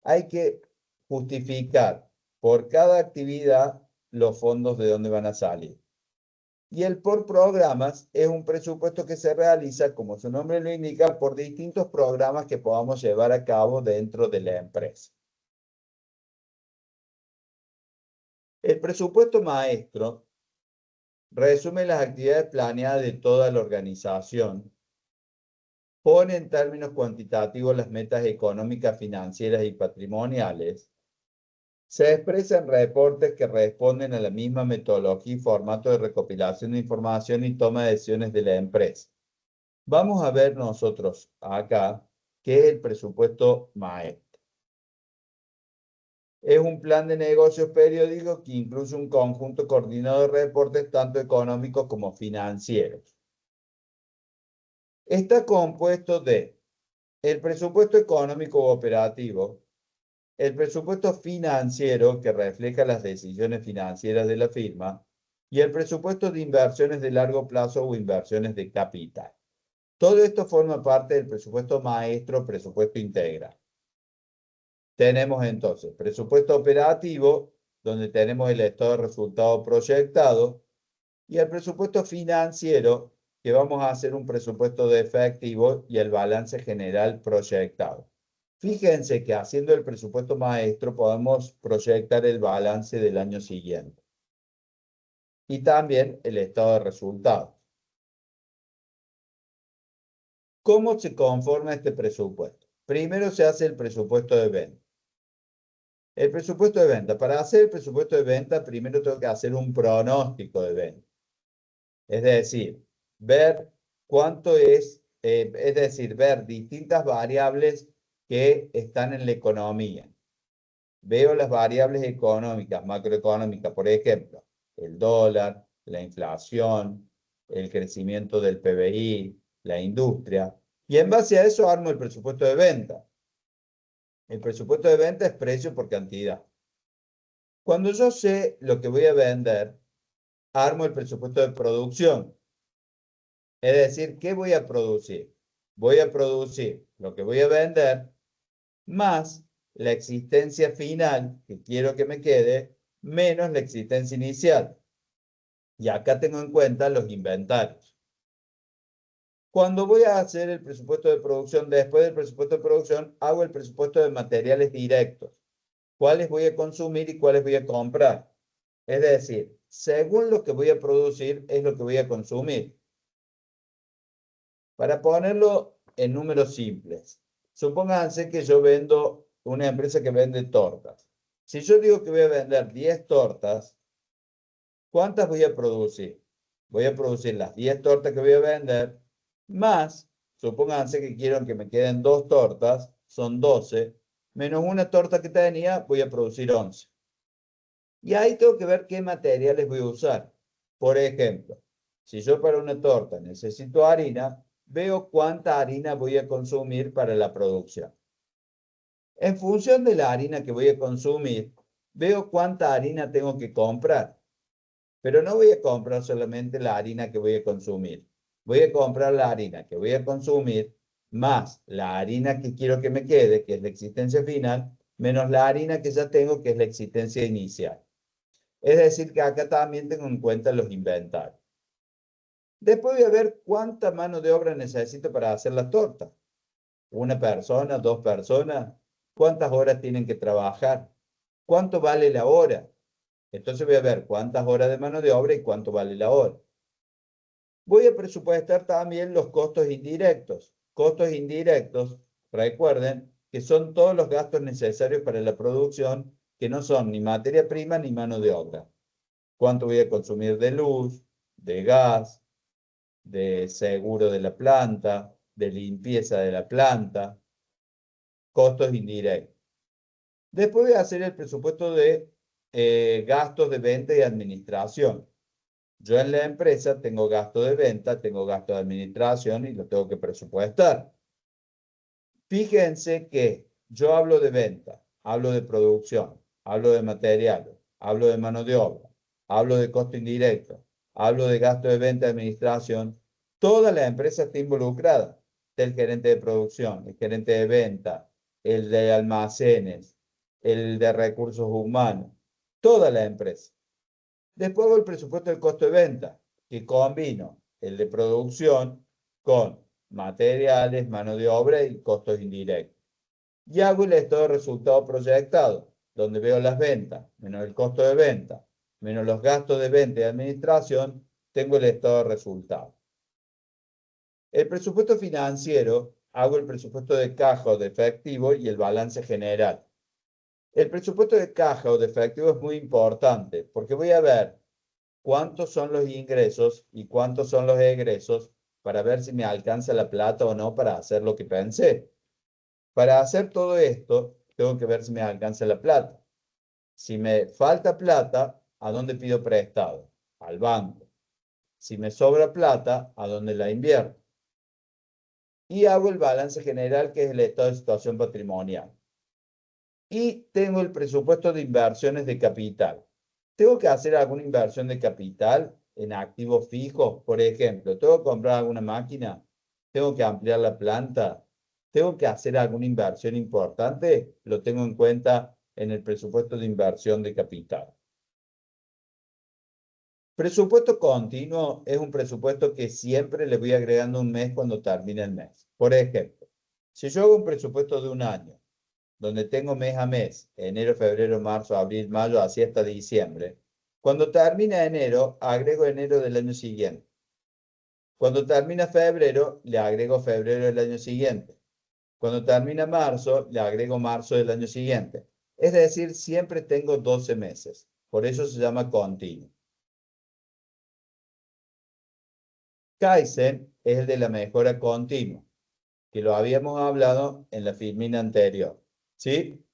Hay que justificar por cada actividad los fondos de dónde van a salir. Y el por programas es un presupuesto que se realiza, como su nombre lo indica, por distintos programas que podamos llevar a cabo dentro de la empresa. El presupuesto maestro resume las actividades planeadas de toda la organización, pone en términos cuantitativos las metas económicas, financieras y patrimoniales, se expresa en reportes que responden a la misma metodología y formato de recopilación de información y toma de decisiones de la empresa. Vamos a ver nosotros acá qué es el presupuesto maestro. Es un plan de negocios periódico que incluye un conjunto coordinado de reportes tanto económicos como financieros. Está compuesto de el presupuesto económico u operativo, el presupuesto financiero que refleja las decisiones financieras de la firma y el presupuesto de inversiones de largo plazo o inversiones de capital. Todo esto forma parte del presupuesto maestro, presupuesto integral. Tenemos entonces presupuesto operativo, donde tenemos el estado de resultado proyectado, y el presupuesto financiero, que vamos a hacer un presupuesto de efectivo y el balance general proyectado. Fíjense que haciendo el presupuesto maestro podemos proyectar el balance del año siguiente. Y también el estado de resultados. ¿Cómo se conforma este presupuesto? Primero se hace el presupuesto de venta. El presupuesto de venta. Para hacer el presupuesto de venta, primero tengo que hacer un pronóstico de venta. Es decir, ver cuánto es decir, ver distintas variables que están en la economía. Veo las variables económicas, macroeconómicas, por ejemplo, el dólar, la inflación, el crecimiento del PBI, la industria, y en base a eso armo el presupuesto de venta. El presupuesto de venta es precio por cantidad. Cuando yo sé lo que voy a vender, armo el presupuesto de producción. Es decir, ¿qué voy a producir? Voy a producir lo que voy a vender más la existencia final que quiero que me quede menos la existencia inicial. Y acá tengo en cuenta los inventarios. Cuando voy a hacer el presupuesto de producción, después del presupuesto de producción, hago el presupuesto de materiales directos. ¿Cuáles voy a consumir y cuáles voy a comprar? Es decir, según lo que voy a producir es lo que voy a consumir. Para ponerlo en números simples, supónganse que yo vendo una empresa que vende tortas. Si yo digo que voy a vender 10 tortas, ¿cuántas voy a producir? Voy a producir las 10 tortas que voy a vender, más, supónganse que quiero que me queden 2 tortas, son 12, menos una torta que tenía, voy a producir 11. Y ahí tengo que ver qué materiales voy a usar. Por ejemplo, si yo para una torta necesito harina, veo cuánta harina voy a consumir para la producción. En función de la harina que voy a consumir, veo cuánta harina tengo que comprar. Pero no voy a comprar solamente la harina que voy a consumir. Voy a comprar la harina que voy a consumir más la harina que quiero que me quede, que es la existencia final, menos la harina que ya tengo, que es la existencia inicial. Es decir, que acá también tengo en cuenta los inventarios. Después voy a ver cuánta mano de obra necesito para hacer la torta. Una persona, 2 personas, cuántas horas tienen que trabajar, cuánto vale la hora. Entonces voy a ver cuántas horas de mano de obra y cuánto vale la hora. Voy a presupuestar también los costos indirectos. Costos indirectos, recuerden que son todos los gastos necesarios para la producción, que no son ni materia prima ni mano de obra. ¿Cuánto voy a consumir de luz, de gas, de seguro de la planta, de limpieza de la planta? Costos indirectos. Después voy a hacer el presupuesto de gastos de venta y administración. Yo en la empresa tengo gasto de venta, tengo gasto de administración y lo tengo que presupuestar. Fíjense que yo hablo de venta, hablo de producción, hablo de materiales, hablo de mano de obra, hablo de costo indirecto, hablo de gasto de venta y administración. Toda la empresa está involucrada. El gerente de producción, el gerente de venta, el de almacenes, el de recursos humanos, toda la empresa. Después hago el presupuesto del costo de venta, que combino el de producción con materiales, mano de obra y costos indirectos. Y hago el estado de resultado proyectado, donde veo las ventas, menos el costo de venta, menos los gastos de venta y administración, tengo el estado de resultado. El presupuesto financiero, hago el presupuesto de caja o de efectivo y el balance general. El presupuesto de caja o de efectivo es muy importante porque voy a ver cuántos son los ingresos y cuántos son los egresos para ver si me alcanza la plata o no para hacer lo que pensé. Para hacer todo esto, tengo que ver si me alcanza la plata. Si me falta plata, ¿a dónde pido prestado? Al banco. Si me sobra plata, ¿a dónde la invierto? Y hago el balance general, que es el estado de situación patrimonial. Y tengo el presupuesto de inversiones de capital. ¿Tengo que hacer alguna inversión de capital en activos fijos? Por ejemplo, ¿tengo que comprar alguna máquina? ¿Tengo que ampliar la planta? ¿Tengo que hacer alguna inversión importante? Lo tengo en cuenta en el presupuesto de inversión de capital. Presupuesto continuo es un presupuesto que siempre le voy agregando un mes cuando termine el mes. Por ejemplo, si yo hago un presupuesto de un año, donde tengo mes a mes, enero, febrero, marzo, abril, mayo, así hasta diciembre. Cuando termina enero, agrego enero del año siguiente. Cuando termina febrero, le agrego febrero del año siguiente. Cuando termina marzo, le agrego marzo del año siguiente. Es decir, siempre tengo 12 meses. Por eso se llama continuo. Kaizen es el de la mejora continua, que lo habíamos hablado en la filmina anterior. ¿Sí?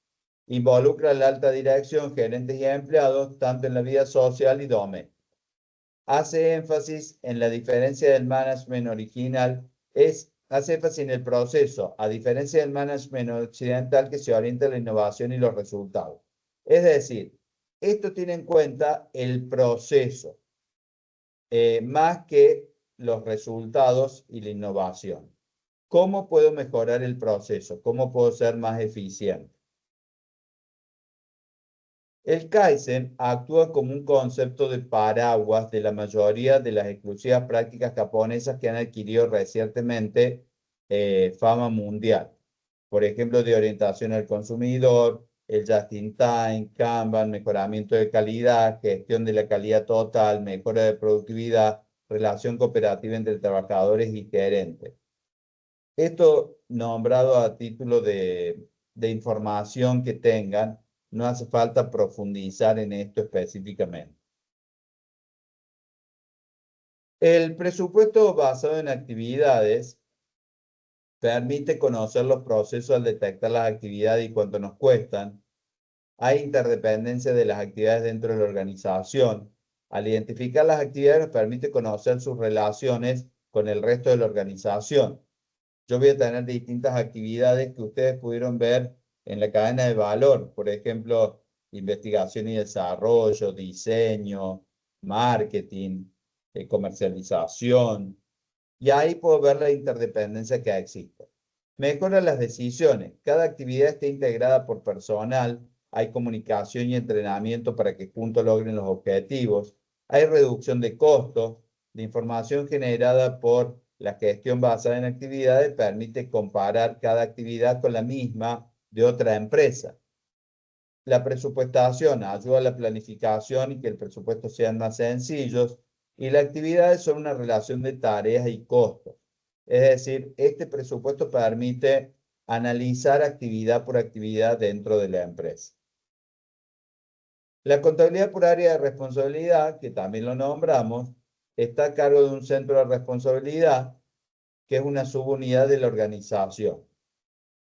Involucra a la alta dirección, gerentes y empleados, tanto en la vida social y doméstica. Hace énfasis en la diferencia del management original, hace énfasis en el proceso, a diferencia del management occidental que se orienta a la innovación y los resultados. Es decir, esto tiene en cuenta el proceso, más que los resultados y la innovación. ¿Cómo puedo mejorar el proceso? ¿Cómo puedo ser más eficiente? El Kaizen actúa como un concepto de paraguas de la mayoría de las exclusivas prácticas japonesas que han adquirido recientemente fama mundial. Por ejemplo, de orientación al consumidor, el Just-in-Time, Kanban, mejoramiento de calidad, gestión de la calidad total, mejora de productividad, relación cooperativa entre trabajadores y gerentes. Esto nombrado a título de información que tengan, no hace falta profundizar en esto específicamente. El presupuesto basado en actividades permite conocer los procesos al detectar las actividades y cuánto nos cuestan. Hay interdependencia de las actividades dentro de la organización. Al identificar las actividades nos permite conocer sus relaciones con el resto de la organización. Yo voy a tener distintas actividades que ustedes pudieron ver en la cadena de valor, por ejemplo, investigación y desarrollo, diseño, marketing, comercialización, y ahí puedo ver la interdependencia que existe. Mejora las decisiones. Cada actividad está integrada por personal, hay comunicación y entrenamiento para que juntos logren los objetivos, hay reducción de costos, la información generada por la gestión basada en actividades permite comparar cada actividad con la misma de otra empresa. La presupuestación ayuda a la planificación y que el presupuesto sean más sencillos, y las actividades son una relación de tareas y costos. Es decir, este presupuesto permite analizar actividad por actividad dentro de la empresa. La contabilidad por área de responsabilidad, que también lo nombramos, está a cargo de un centro de responsabilidad, que es una subunidad de la organización.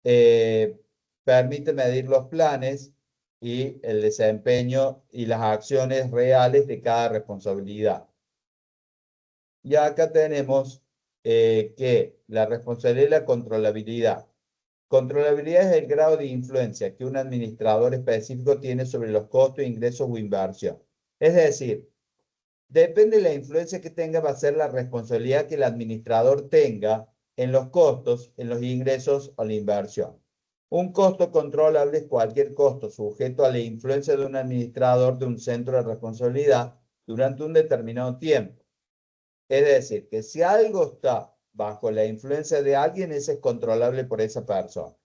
Permite medir los planes y el desempeño y las acciones reales de cada responsabilidad. Y acá tenemos que la responsabilidad y la controlabilidad. Controlabilidad es el grado de influencia que un administrador específico tiene sobre los costos, ingresos o inversión. Es decir, depende de la influencia que tenga, va a ser la responsabilidad que el administrador tenga en los costos, en los ingresos o la inversión. Un costo controlable es cualquier costo sujeto a la influencia de un administrador de un centro de responsabilidad durante un determinado tiempo. Es decir, que si algo está bajo la influencia de alguien, ese es controlable por esa persona.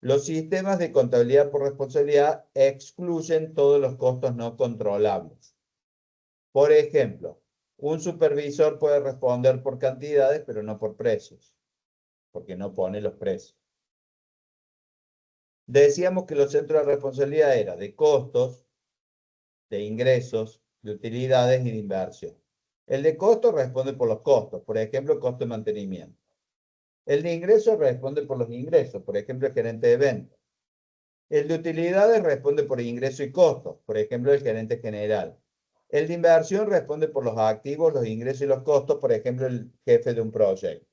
Los sistemas de contabilidad por responsabilidad excluyen todos los costos no controlables. Por ejemplo, un supervisor puede responder por cantidades, pero no por precios, porque no pone los precios. Decíamos que los centros de responsabilidad eran de costos, de ingresos, de utilidades y de inversión. El de costos responde por los costos, por ejemplo, el costo de mantenimiento. El de ingresos responde por los ingresos, por ejemplo, el gerente de ventas. El de utilidades responde por ingreso y costos, por ejemplo, el gerente general. El de inversión responde por los activos, los ingresos y los costos, por ejemplo, el jefe de un proyecto.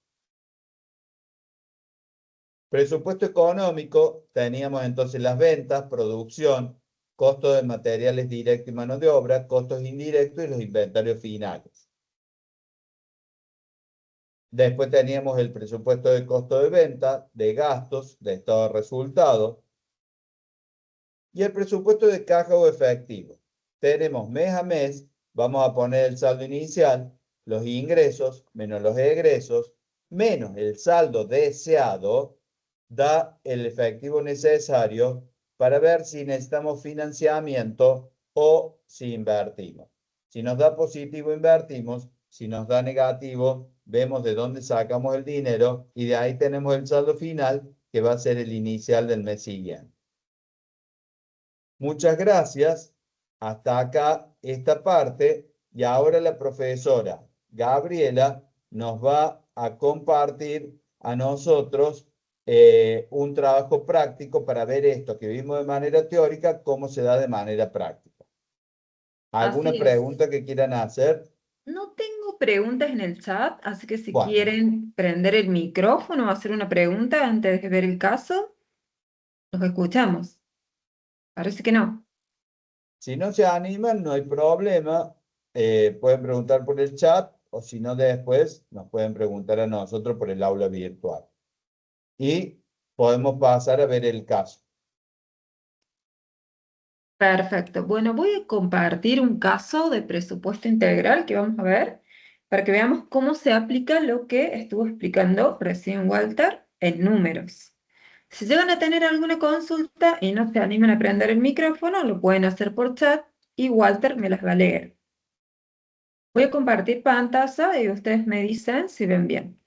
Presupuesto económico, teníamos entonces las ventas, producción, costos de materiales directos y mano de obra, costos indirectos y los inventarios finales. Después teníamos el presupuesto de costo de venta, de gastos, de estado de resultados, y el presupuesto de caja o efectivo. Tenemos mes a mes, vamos a poner el saldo inicial, los ingresos menos los egresos, menos el saldo deseado, da el efectivo necesario para ver si necesitamos financiamiento o si invertimos. Si nos da positivo, invertimos. Si nos da negativo, vemos de dónde sacamos el dinero y de ahí tenemos el saldo final, que va a ser el inicial del mes siguiente. Muchas gracias. Hasta acá esta parte. Y ahora la profesora Gabriela nos va a compartir a nosotros un trabajo práctico para ver esto que vimos de manera teórica, cómo se da de manera práctica. ¿Alguna Así es. pregunta que quieran hacer? No tengo preguntas en el chat, así que si Bueno, quieren prender el micrófono o hacer una pregunta antes de ver el caso, los escuchamos. Parece que no. si no se animan, no hay problema. Pueden preguntar por el chat o si no, después nos pueden preguntar a nosotros por el aula virtual. Y podemos pasar a ver el caso. Perfecto. Bueno, voy a compartir un caso de presupuesto integral que vamos a ver para que veamos cómo se aplica lo que estuvo explicando recién Walter en números. Si llegan a tener alguna consulta y no se animan a prender el micrófono, lo pueden hacer por chat y Walter me las va a leer. Voy a compartir pantalla y ustedes me dicen si ven bien.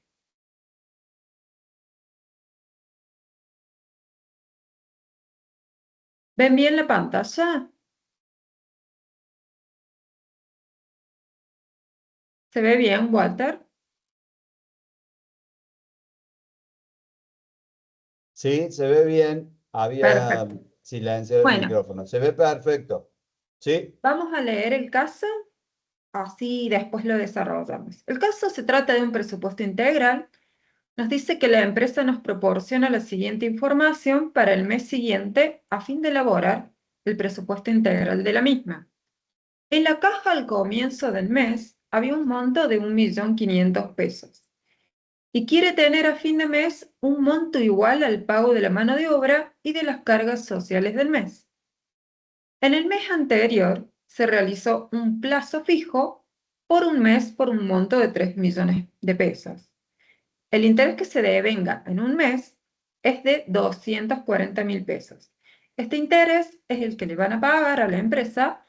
¿Ven bien la pantalla? ¿Se ve bien, Walter? Sí, se ve bien. Había Perfecto. silencio del Bueno, micrófono. Se ve perfecto. ¿Sí? vamos a leer el caso, así después lo desarrollamos. El caso se trata de un presupuesto integral. Nos dice que la empresa nos proporciona la siguiente información para el mes siguiente a fin de elaborar el presupuesto integral de la misma. En la caja al comienzo del mes había un monto de 1.500.000 pesos y quiere tener a fin de mes un monto igual al pago de la mano de obra y de las cargas sociales del mes. En el mes anterior se realizó un plazo fijo por un mes por un monto de 3 millones de pesos. El interés que se devenga en un mes es de 240.000 pesos. Este interés es el que le van a pagar a la empresa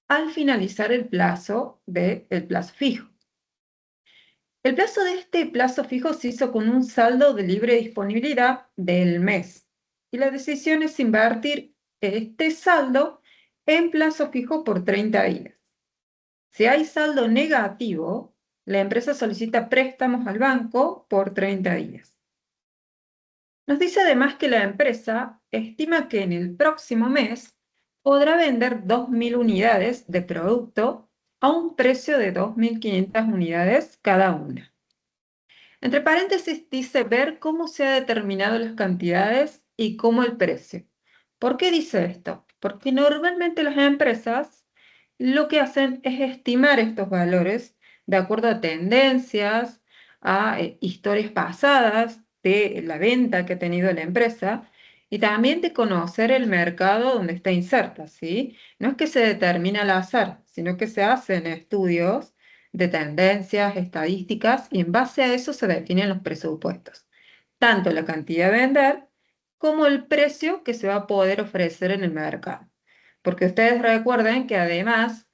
al finalizar el plazo fijo. El plazo de este plazo fijo se hizo con un saldo de libre disponibilidad del mes y la decisión es invertir este saldo en plazo fijo por 30 días. Si hay saldo negativo, la empresa solicita préstamos al banco por 30 días. Nos dice además que la empresa estima que en el próximo mes podrá vender 2.000 unidades de producto a un precio de 2.500 unidades cada una. Entre paréntesis dice ver cómo se han determinado las cantidades y cómo el precio. ¿Por qué dice esto? Porque normalmente las empresas lo que hacen es estimar estos valores de acuerdo a tendencias, a historias pasadas de la venta que ha tenido la empresa y también de conocer el mercado donde está inserta, ¿sí? No es que se determina al azar, sino que se hacen estudios de tendencias, estadísticas, y en base a eso se definen los presupuestos, tanto la cantidad de vender como el precio que se va a poder ofrecer en el mercado. Porque ustedes recuerden que además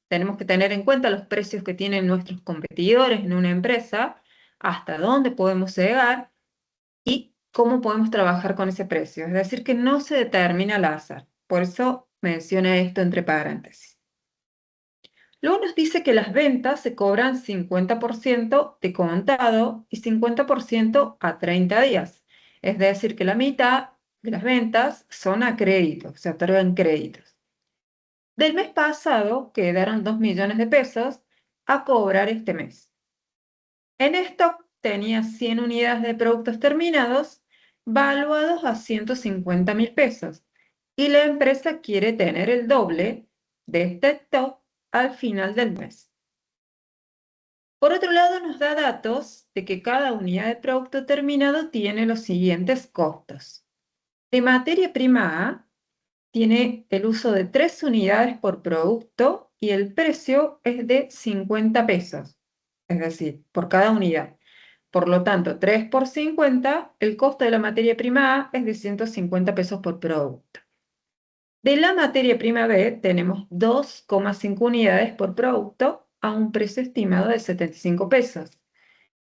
tenemos que tener en cuenta los precios que tienen nuestros competidores en una empresa, hasta dónde podemos llegar y cómo podemos trabajar con ese precio. Es decir, que no se determina al azar. Por eso menciona esto entre paréntesis. Luego nos dice que las ventas se cobran 50% de contado y 50% a 30 días. Es decir, que la mitad de las ventas son a crédito, se otorgan créditos. Del mes pasado quedaron 2 millones de pesos a cobrar este mes. En stock tenía 100 unidades de productos terminados valuados a 150.000 pesos y la empresa quiere tener el doble de este stock al final del mes. Por otro lado, nos da datos de que cada unidad de producto terminado tiene los siguientes costos. De materia prima A, tiene el uso de 3 unidades por producto y el precio es de 50 pesos, es decir, por cada unidad. Por lo tanto, 3 por 50, el costo de la materia prima A es de 150 pesos por producto. De la materia prima B tenemos 2,5 unidades por producto a un precio estimado de 75 pesos.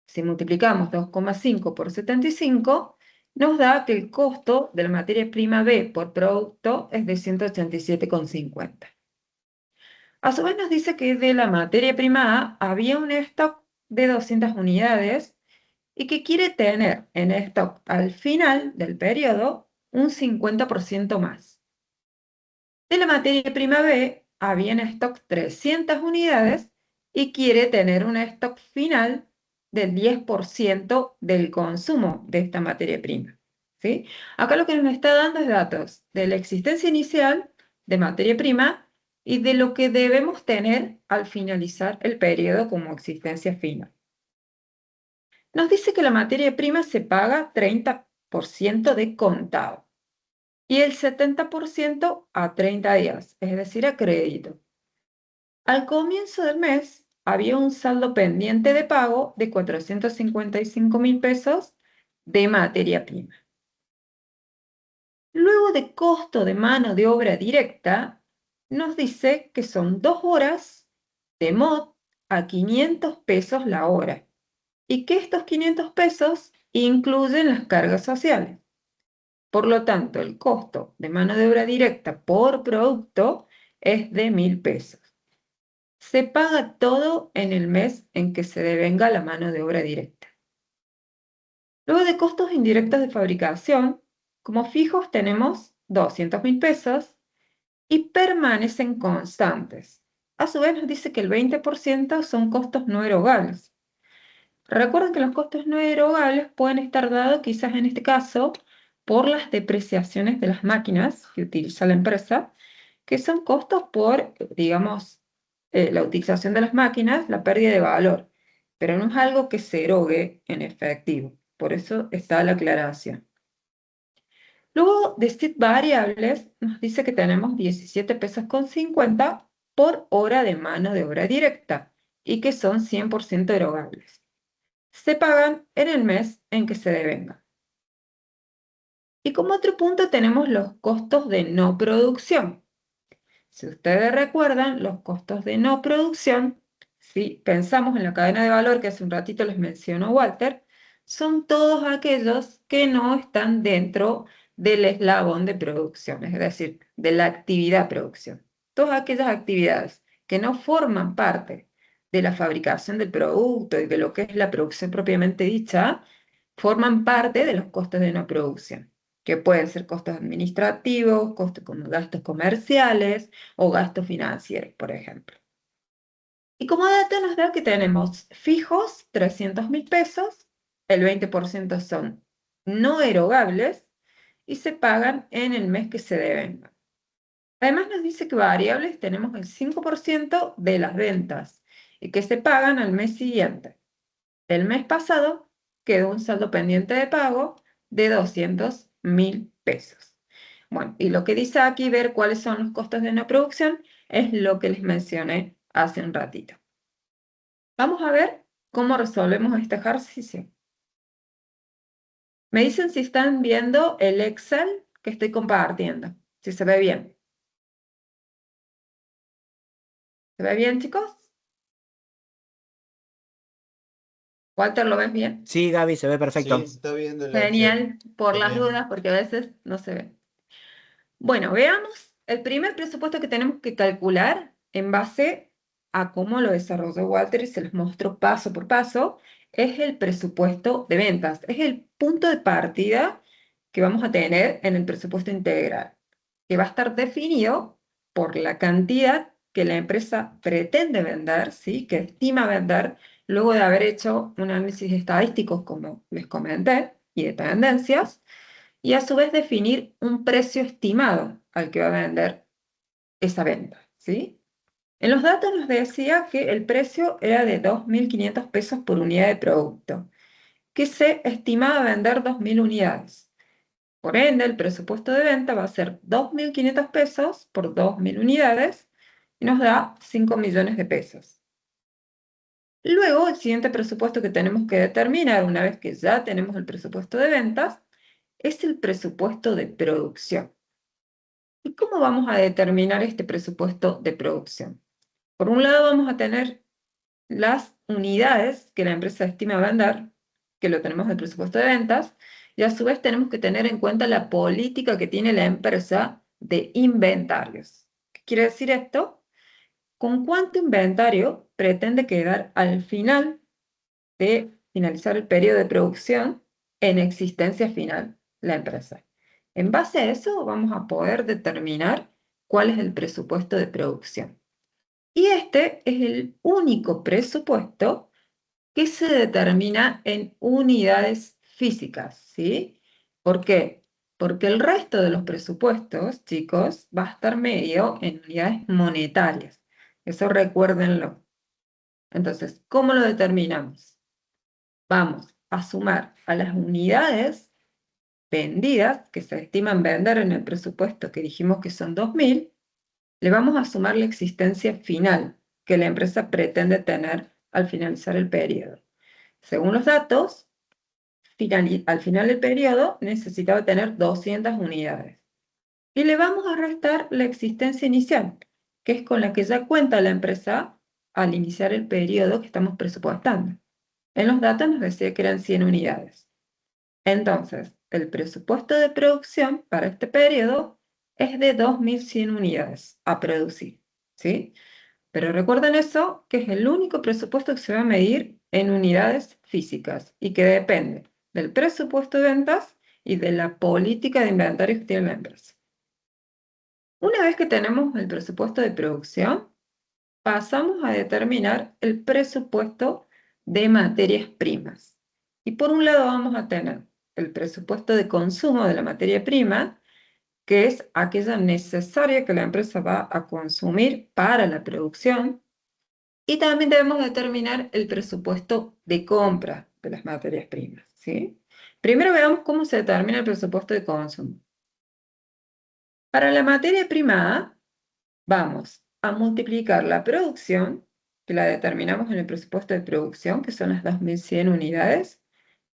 Si multiplicamos 2,5 por 75, nos da que el costo de la materia prima B por producto es de 187,50. A su vez nos dice que de la materia prima A había un stock de 200 unidades y que quiere tener en stock al final del periodo un 50% más. De la materia prima B había en stock 300 unidades y quiere tener un stock final del 10% del consumo de esta materia prima, ¿sí? Acá lo que nos está dando es datos de la existencia inicial de materia prima y de lo que debemos tener al finalizar el periodo como existencia final. Nos dice que la materia prima se paga 30% de contado y el 70% a 30 días, es decir, a crédito. Al comienzo del mes había un saldo pendiente de pago de 455.000 pesos de materia prima. Luego de costo de mano de obra directa, nos dice que son 2 horas de mod a 500 pesos la hora y que estos 500 pesos incluyen las cargas sociales. Por lo tanto, el costo de mano de obra directa por producto es de 1.000 pesos. Se paga todo en el mes en que se devenga la mano de obra directa. Luego de costos indirectos de fabricación, como fijos tenemos 200.000 pesos y permanecen constantes. A su vez nos dice que el 20% son costos no erogables. Recuerden que los costos no erogables pueden estar dados, quizás en este caso, por las depreciaciones de las máquinas que utiliza la empresa, que son costos por, digamos, la utilización de las máquinas, la pérdida de valor, pero no es algo que se erogue en efectivo. Por eso está la aclaración. Luego de SIT variables, nos dice que tenemos 17 pesos con 50 por hora de mano de obra directa y que son 100% erogables. Se pagan en el mes en que se devengan. Y como otro punto tenemos los costos de no producción. Si ustedes recuerdan, los costos de no producción, si pensamos en la cadena de valor que hace un ratito les mencionó Walter, son todos aquellos que no están dentro del eslabón de producción, es decir, de la actividad producción. Todas aquellas actividades que no forman parte de la fabricación del producto y de lo que es la producción propiamente dicha, forman parte de los costos de no producción, que pueden ser costos administrativos, costos como gastos comerciales o gastos financieros, por ejemplo. Y como dato nos da que tenemos fijos 300.000 pesos, el 20% son no erogables y se pagan en el mes que se devengan. Además nos dice que variables tenemos el 5% de las ventas y que se pagan al mes siguiente. El mes pasado quedó un saldo pendiente de pago de 200.000 pesos. Bueno, y lo que dice aquí ver cuáles son los costos de no producción es lo que les mencioné hace un ratito. Vamos a ver cómo resolvemos este ejercicio. Me dicen si están viendo el Excel que estoy compartiendo, si se ve bien. ¿Se ve bien, chicos? Walter, ¿lo ves bien? Sí, Gaby, se ve perfecto. Sí, se está viendo el Excel. Genial, por las Genial. dudas, porque a veces no se ve. Bueno, veamos el primer presupuesto que tenemos que calcular en base a cómo lo desarrolló Walter y se los mostró paso por paso, es el presupuesto de ventas. Es el punto de partida que vamos a tener en el presupuesto integral, que va a estar definido por la cantidad que la empresa pretende vender, ¿sí? Que estima vender, luego de haber hecho un análisis estadístico, como les comenté, y de tendencias, y a su vez definir un precio estimado al que va a vender esa venta, ¿sí? En los datos nos decía que el precio era de 2.500 pesos por unidad de producto, que se estimaba vender 2.000 unidades. Por ende, el presupuesto de venta va a ser 2.500 pesos por 2.000 unidades y nos da 5 millones de pesos. Luego, el siguiente presupuesto que tenemos que determinar, una vez que ya tenemos el presupuesto de ventas, es el presupuesto de producción. ¿Y cómo vamos a determinar este presupuesto de producción? Por un lado vamos a tener las unidades que la empresa estima vender, que lo tenemos en el presupuesto de ventas, y a su vez tenemos que tener en cuenta la política que tiene la empresa de inventarios. ¿Qué quiere decir esto? ¿Con cuánto inventario pretende quedar al final de finalizar el periodo de producción en existencia final la empresa? En base a eso vamos a poder determinar cuál es el presupuesto de producción. Y este es el único presupuesto que se determina en unidades físicas, ¿sí? ¿Por qué? Porque el resto de los presupuestos, chicos, va a estar medido en unidades monetarias. Eso recuérdenlo. Entonces, ¿cómo lo determinamos? Vamos a sumar a las unidades vendidas, que se estiman vender en el presupuesto que dijimos que son 2.000, le vamos a sumar la existencia final que la empresa pretende tener al finalizar el periodo. Según los datos, al final del periodo necesitaba tener 200 unidades. Y le vamos a restar la existencia inicial, que es con la que ya cuenta la empresa al iniciar el periodo que estamos presupuestando. En los datos nos decía que eran 100 unidades. Entonces, el presupuesto de producción para este periodo es de 2.100 unidades a producir, ¿sí? Pero recuerden eso, que es el único presupuesto que se va a medir en unidades físicas y que depende del presupuesto de ventas y de la política de inventarios que tiene la empresa. Una vez que tenemos el presupuesto de producción, pasamos a determinar el presupuesto de materias primas. Y por un lado vamos a tener el presupuesto de consumo de la materia prima, que es aquella necesaria que la empresa va a consumir para la producción. Y también debemos determinar el presupuesto de compra de las materias primas, ¿sí? Primero veamos cómo se determina el presupuesto de consumo. Para la materia prima A, vamos a multiplicar la producción, que la determinamos en el presupuesto de producción, que son las 2100 unidades,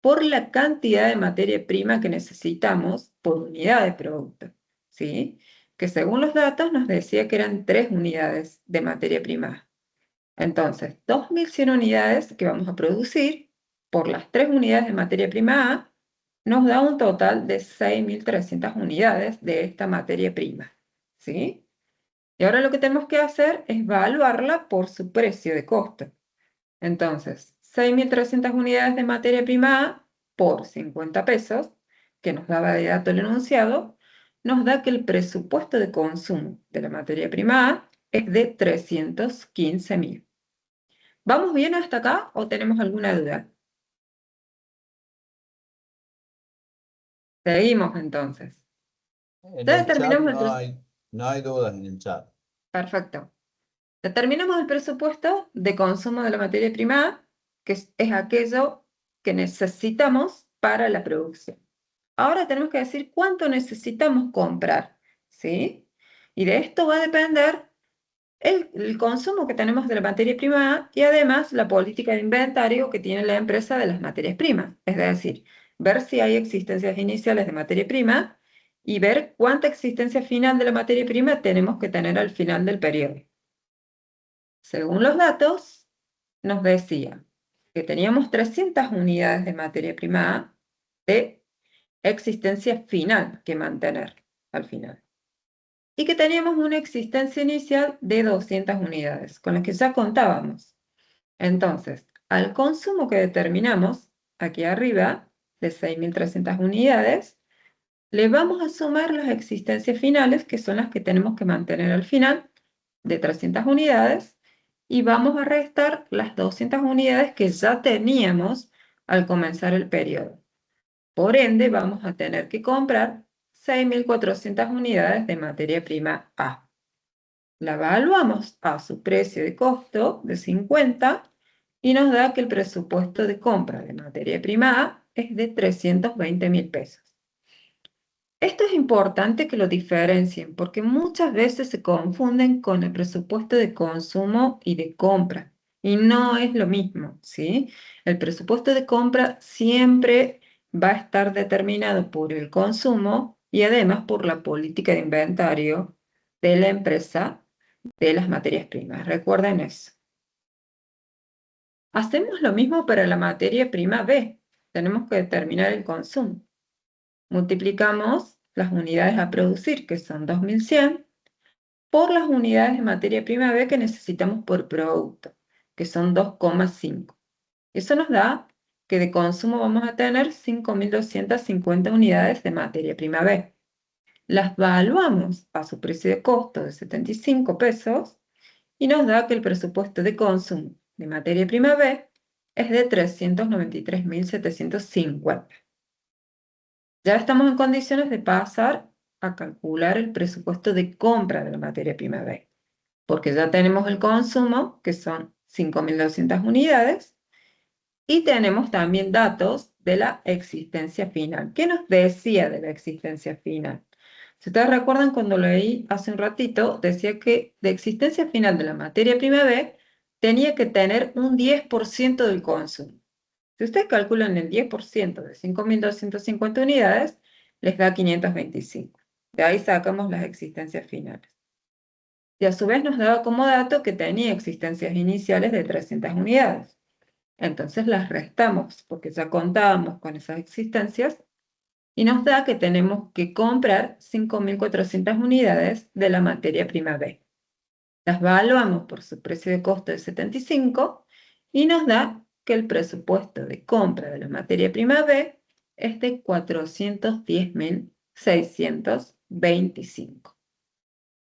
por la cantidad de materia prima que necesitamos por unidad de producto, ¿sí? Que según los datos nos decía que eran 3 unidades de materia prima. Entonces, 2100 unidades que vamos a producir por las 3 unidades de materia prima A nos da un total de 6300 unidades de esta materia prima, ¿sí? Y ahora lo que tenemos que hacer es evaluarla por su precio de costo. Entonces, 6300 unidades de materia prima A por 50 pesos, que nos daba de dato el enunciado, nos da que el presupuesto de consumo de la materia prima A es de 315.000. ¿Vamos bien hasta acá o tenemos alguna duda? Seguimos entonces. En Ya el chat determinamos no hay dudas en el chat. Perfecto. Determinamos el presupuesto de consumo de la materia prima A, que es aquello que necesitamos para la producción. Ahora tenemos que decir cuánto necesitamos comprar, ¿sí? Y de esto va a depender el consumo que tenemos de la materia prima A y además la política de inventario que tiene la empresa de las materias primas. Es decir, ver si hay existencias iniciales de materia prima y ver cuánta existencia final de la materia prima tenemos que tener al final del periodo. Según los datos, nos decía que teníamos 300 unidades de materia prima A de existencia final que mantener al final. Y que teníamos una existencia inicial de 200 unidades, con las que ya contábamos. Entonces, al consumo que determinamos, aquí arriba, de 6.300 unidades, le vamos a sumar las existencias finales, que son las que tenemos que mantener al final, de 300 unidades, y vamos a restar las 200 unidades que ya teníamos al comenzar el periodo. Por ende, vamos a tener que comprar 6.400 unidades de materia prima A. La evaluamos a su precio de costo de 50 y nos da que el presupuesto de compra de materia prima A es de 320.000 pesos. Esto es importante que lo diferencien porque muchas veces se confunden con el presupuesto de consumo y de compra y no es lo mismo, ¿sí? El presupuesto de compra siempre va a estar determinado por el consumo y además por la política de inventario de la empresa de las materias primas. Recuerden eso. Hacemos lo mismo para la materia prima B. Tenemos que determinar el consumo. Multiplicamos las unidades a producir, que son 2100, por las unidades de materia prima B que necesitamos por producto, que son 2,5. Eso nos da que de consumo vamos a tener 5.250 unidades de materia prima B. Las valuamos a su precio de costo de 75 pesos y nos da que el presupuesto de consumo de materia prima B es de 393.750. Ya estamos en condiciones de pasar a calcular el presupuesto de compra de la materia prima B, porque ya tenemos el consumo, que son 5.200 unidades, y tenemos también datos de la existencia final. ¿Qué nos decía de la existencia final? Si ustedes recuerdan, cuando leí hace un ratito, decía que de existencia final de la materia prima B tenía que tener un 10% del consumo. Si ustedes calculan el 10% de 5.250 unidades, les da 525. De ahí sacamos las existencias finales. Y a su vez nos daba como dato que tenía existencias iniciales de 300 unidades. Entonces las restamos, porque ya contábamos con esas existencias, y nos da que tenemos que comprar 5.400 unidades de la materia prima B. Las evaluamos por su precio de costo de 75 y nos da que el presupuesto de compra de la materia prima B es de 410.625.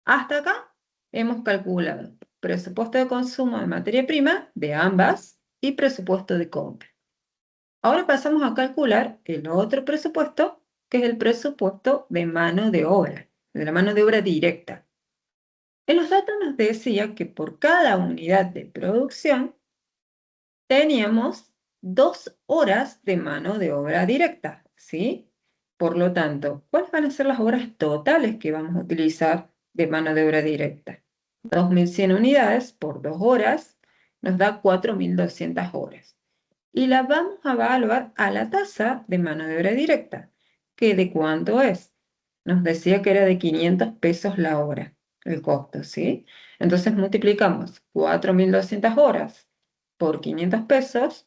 Hasta acá hemos calculado presupuesto de consumo de materia prima de ambas y presupuesto de compra. Ahora pasamos a calcular el otro presupuesto, que es el presupuesto de mano de obra, de la mano de obra directa. En los datos nos decía que por cada unidad de producción teníamos 2 horas de mano de obra directa, ¿sí? Por lo tanto, ¿cuáles van a ser las horas totales que vamos a utilizar de mano de obra directa? 2.100 unidades por 2 horas nos da 4.200 horas. Y la vamos a evaluar a la tasa de mano de obra directa, que ¿de cuánto es? Nos decía que era de 500 pesos la hora, el costo, ¿sí? Entonces multiplicamos 4.200 horas por 500 pesos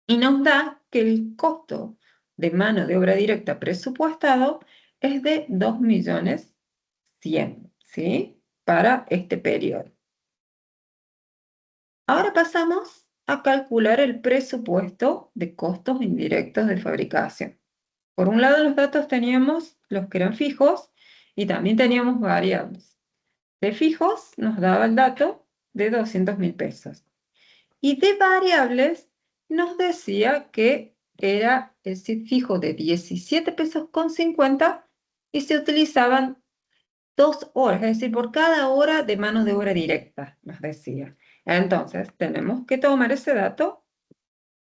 y nos da que el costo de mano de obra directa presupuestado es de 2.100.000, ¿sí? Para este periodo. Ahora pasamos a calcular el presupuesto de costos indirectos de fabricación. Por un lado, los datos teníamos los que eran fijos y también teníamos variables. De fijos nos daba el dato de 200.000 pesos. Y de variables nos decía que era el CIF fijo de 17 pesos con 50 y se utilizaban 2 horas, es decir, por cada hora de mano de obra directa, nos decía. Entonces, tenemos que tomar ese dato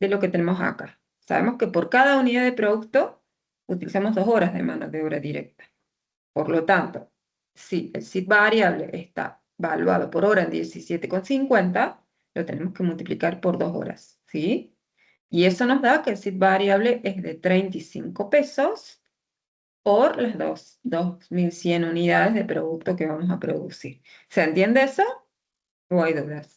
de lo que tenemos acá. Sabemos que por cada unidad de producto utilizamos 2 horas de mano de obra directa. Por lo tanto, si el CIF variable está valuado por hora en 17,50, lo tenemos que multiplicar por 2 horas, ¿sí? Y eso nos da que el CIF variable es de 35 pesos por las 2.100 unidades de producto que vamos a producir. ¿Se entiende eso? ¿O hay dudas?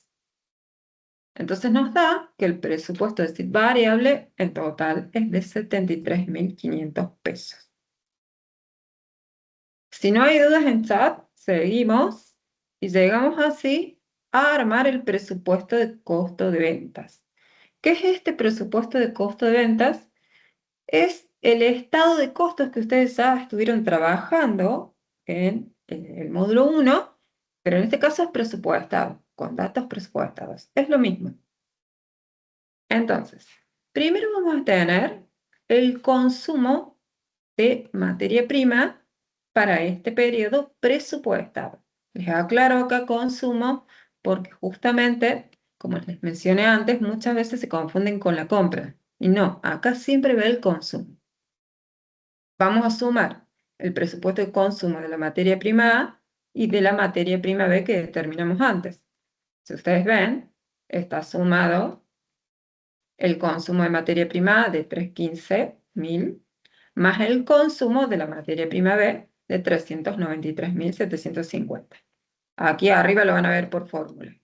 Entonces nos da que el presupuesto de CIF variable en total es de 73.500 pesos. Si no hay dudas en chat, seguimos y llegamos así a armar el presupuesto de costo de ventas. ¿Qué es este presupuesto de costo de ventas? Es el estado de costos que ustedes ya estuvieron trabajando en el módulo 1, pero en este caso es presupuestado, con datos presupuestados. Es lo mismo. Entonces, primero vamos a tener el consumo de materia prima para este periodo presupuestado. Les aclaro acá consumo porque justamente, como les mencioné antes, muchas veces se confunden con la compra. Y no, acá siempre ve el consumo. Vamos a sumar el presupuesto de consumo de la materia prima A y de la materia prima B que determinamos antes. Si ustedes ven, está sumado el consumo de materia prima A de 315.000 más el consumo de la materia prima B de 393.750. Aquí arriba lo van a ver por fórmula.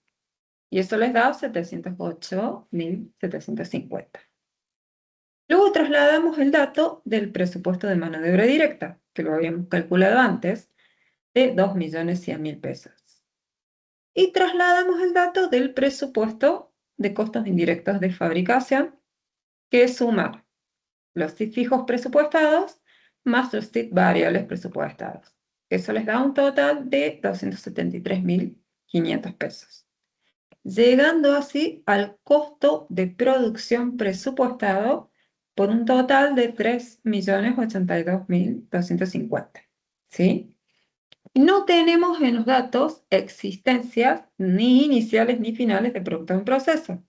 Y eso les da 708.750. Luego trasladamos el dato del presupuesto de mano de obra directa, que lo habíamos calculado antes, de 2.100.000 pesos. Y trasladamos el dato del presupuesto de costos indirectos de fabricación, que es sumar los CIF fijos presupuestados más los CIF variables presupuestados. Eso les da un total de 273.500 pesos. Llegando así al costo de producción presupuestado por un total de 3.082.250. ¿Sí? No tenemos en los datos existencias ni iniciales ni finales de productos en proceso.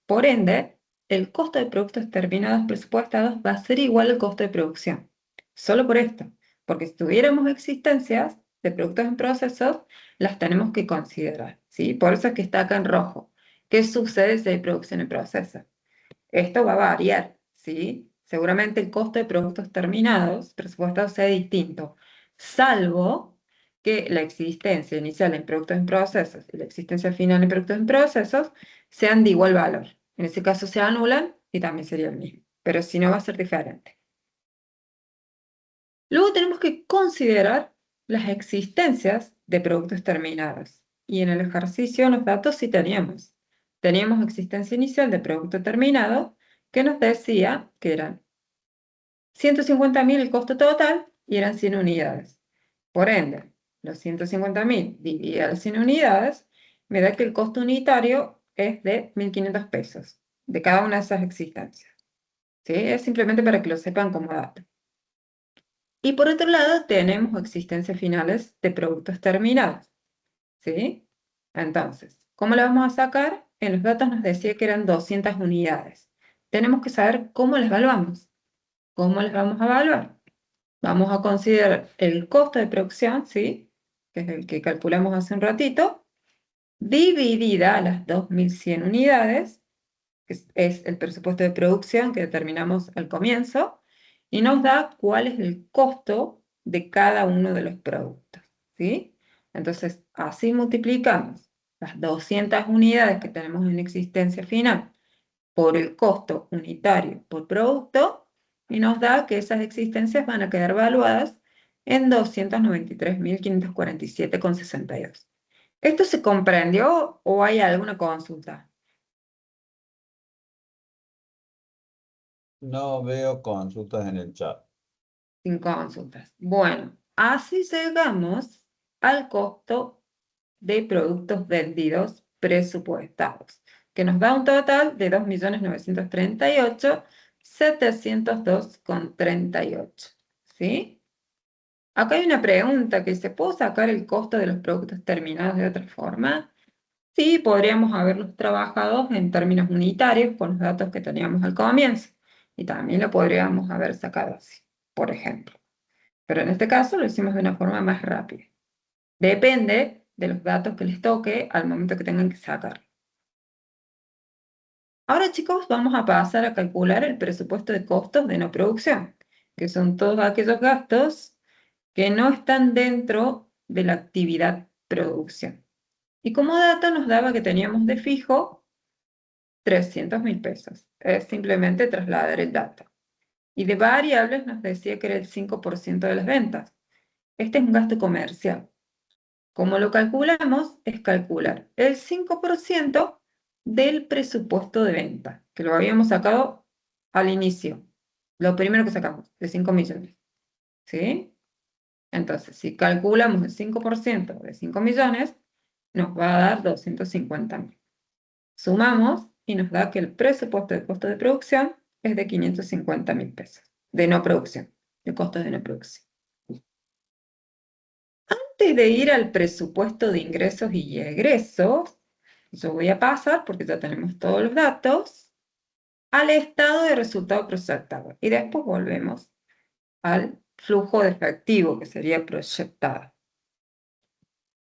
Por ende, el costo de productos terminados presupuestados va a ser igual al costo de producción. Solo por esto, porque si tuviéramos existencias de productos en procesos, las tenemos que considerar, ¿sí? Por eso es que está acá en rojo. ¿Qué sucede si hay producción en proceso? Esto va a variar, ¿sí? Seguramente el costo de productos terminados presupuestados sea distinto, salvo que la existencia inicial en productos en procesos y la existencia final en productos en procesos sean de igual valor. En ese caso se anulan y también sería el mismo, pero si no va a ser diferente. Luego tenemos que considerar las existencias de productos terminados. y en el ejercicio los datos sí teníamos. Teníamos existencia inicial de producto terminado que nos decía que eran 150.000 el costo total y eran 100 unidades. Por ende, los 150.000 dividido las 100 unidades me da que el costo unitario es de 1.500 pesos de cada una de esas existencias. ¿Sí? Es simplemente para que lo sepan como dato. Y por otro lado, tenemos existencias finales de productos terminados. ¿Sí? Entonces, ¿cómo la vamos a sacar? En los datos nos decía que eran 200 unidades. Tenemos que saber cómo las evaluamos. ¿Cómo las vamos a evaluar? Vamos a considerar el costo de producción, ¿sí? Que es el que calculamos hace un ratito, dividida a las 2.100 unidades, que es el presupuesto de producción que determinamos al comienzo, y nos da cuál es el costo de cada uno de los productos, ¿sí? Entonces, así multiplicamos las 200 unidades que tenemos en existencia final por el costo unitario por producto, y nos da que esas existencias van a quedar evaluadas en 293.547,62. ¿Esto se comprendió o hay alguna consulta? No veo consultas en el chat. Sin consultas. Bueno, así llegamos al costo de productos vendidos presupuestados, que nos da un total de 2.938.702,38. ¿Sí? Acá hay una pregunta que dice, ¿puedo sacar el costo de los productos terminados de otra forma? Sí, podríamos haberlos trabajado en términos unitarios con los datos que teníamos al comienzo. Y también lo podríamos haber sacado así, por ejemplo. Pero en este caso lo hicimos de una forma más rápida. Depende de los datos que les toque al momento que tengan que sacar. Ahora, chicos, vamos a pasar a calcular el presupuesto de costos de no producción, que son todos aquellos gastos que no están dentro de la actividad producción. Y como dato nos daba que teníamos de fijo 300.000 pesos. Es simplemente trasladar el dato. Y de variables nos decía que era el 5% de las ventas. Este es un gasto comercial. Como lo calculamos, es calcular el 5% del presupuesto de venta, que lo habíamos sacado al inicio. Lo primero que sacamos, de 5 millones. ¿Sí? Entonces, si calculamos el 5% de 5 millones, nos va a dar 250.000. Sumamos y nos da que el presupuesto de costo de producción es de 550.000 pesos. De no producción, de costos de no producción. Antes de ir al presupuesto de ingresos y egresos, yo voy a pasar, porque ya tenemos todos los datos, al estado de resultado proyectado. Y después volvemos al flujo de efectivo, que sería proyectado.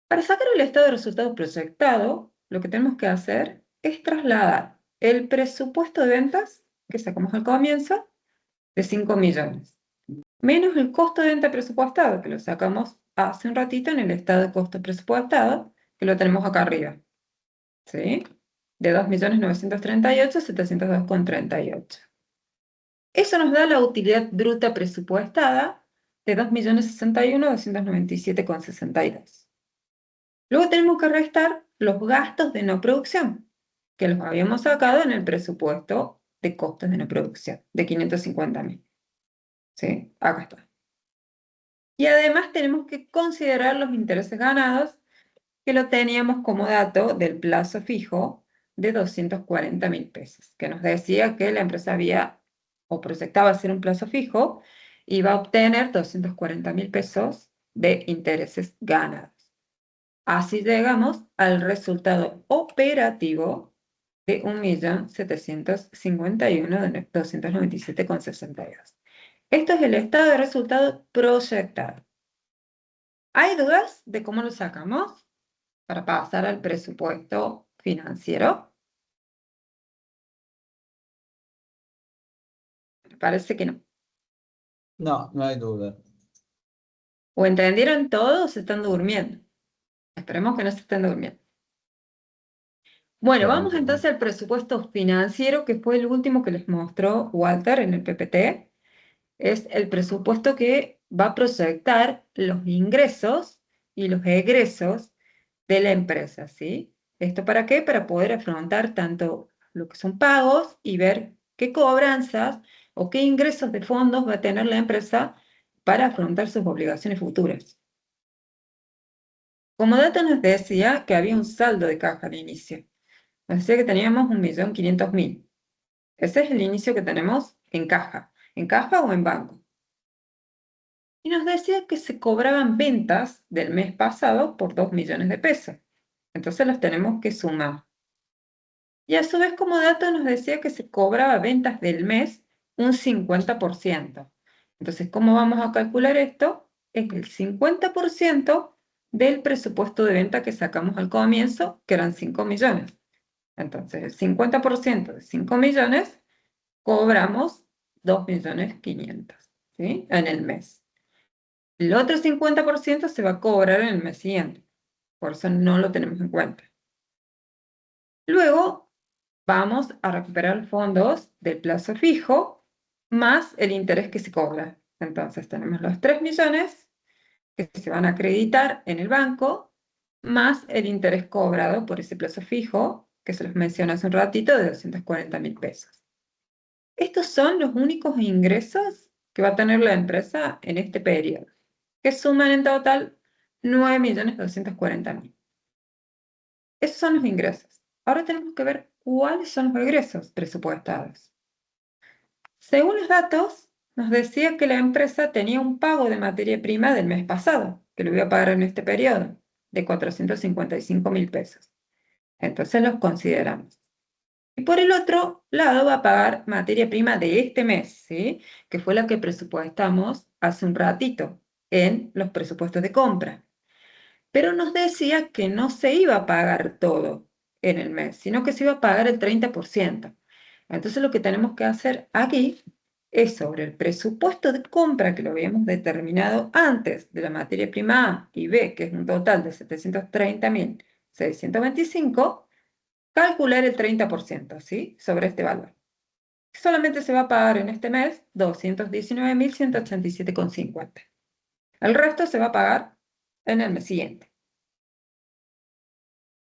Para sacar el estado de resultado proyectado, lo que tenemos que hacer es trasladar el presupuesto de ventas, que sacamos al comienzo, de 5 millones, menos el costo de venta presupuestado, que lo sacamos hace un ratito en el estado de costo presupuestado, que lo tenemos acá arriba, ¿sí? De 2.938.702,38. Eso nos da la utilidad bruta presupuestada de 2.061.297,62. Luego tenemos que restar los gastos de no producción, que los habíamos sacado en el presupuesto de costos de no producción, de 550.000. ¿Sí? Acá está. Y además tenemos que considerar los intereses ganados, que lo teníamos como dato del plazo fijo de 240.000 pesos, que nos decía que la empresa había o proyectaba hacer un plazo fijo y va a obtener 240.000 pesos de intereses ganados. Así llegamos al resultado operativo de 1.751.297,62. Esto es el estado de resultado proyectado. ¿Hay dudas de cómo lo sacamos para pasar al presupuesto financiero? Parece que no. No, no hay duda. ¿O entendieron todo o se están durmiendo? Esperemos que no se estén durmiendo. Bueno, vamos entonces al presupuesto financiero, que fue el último que les mostró Walter en el PPT. Es el presupuesto que va a proyectar los ingresos y los egresos de la empresa, ¿sí? ¿Esto para qué? Para poder afrontar tanto lo que son pagos y ver qué cobranzas o qué ingresos de fondos va a tener la empresa para afrontar sus obligaciones futuras. Como dato nos decía que había un saldo de caja al inicio. Nos decía que teníamos 1.500.000. Ese es el inicio que tenemos en caja o en banco. Y nos decía que se cobraban ventas del mes pasado por 2 millones de pesos. Entonces los tenemos que sumar. Y a su vez como dato nos decía que se cobraba ventas del mes un 50%. Entonces, ¿cómo vamos a calcular esto? Es el 50% del presupuesto de venta que sacamos al comienzo, que eran 5 millones. Entonces, el 50% de 5 millones, cobramos 2.500.000, ¿sí? En el mes. El otro 50% se va a cobrar en el mes siguiente. Por eso no lo tenemos en cuenta. Luego, vamos a recuperar fondos del plazo fijo más el interés que se cobra. Entonces, tenemos los 3 millones que se van a acreditar en el banco, más el interés cobrado por ese plazo fijo, que se los mencioné hace un ratito, de 240.000 pesos. Estos son los únicos ingresos que va a tener la empresa en este periodo, que suman en total 9.240.000. Esos son los ingresos. Ahora tenemos que ver cuáles son los egresos presupuestados. Según los datos, nos decía que la empresa tenía un pago de materia prima del mes pasado, que lo iba a pagar en este periodo, de 455.000 pesos. Entonces los consideramos. Y por el otro lado va a pagar materia prima de este mes, ¿sí? Que fue la que presupuestamos hace un ratito en los presupuestos de compra. Pero nos decía que no se iba a pagar todo en el mes, sino que se iba a pagar el 30%. Entonces lo que tenemos que hacer aquí es sobre el presupuesto de compra que lo habíamos determinado antes de la materia prima A y B, que es un total de 730.625, calcular el 30%, ¿sí? Sobre este valor. Solamente se va a pagar en este mes 219.187,50. El resto se va a pagar en el mes siguiente.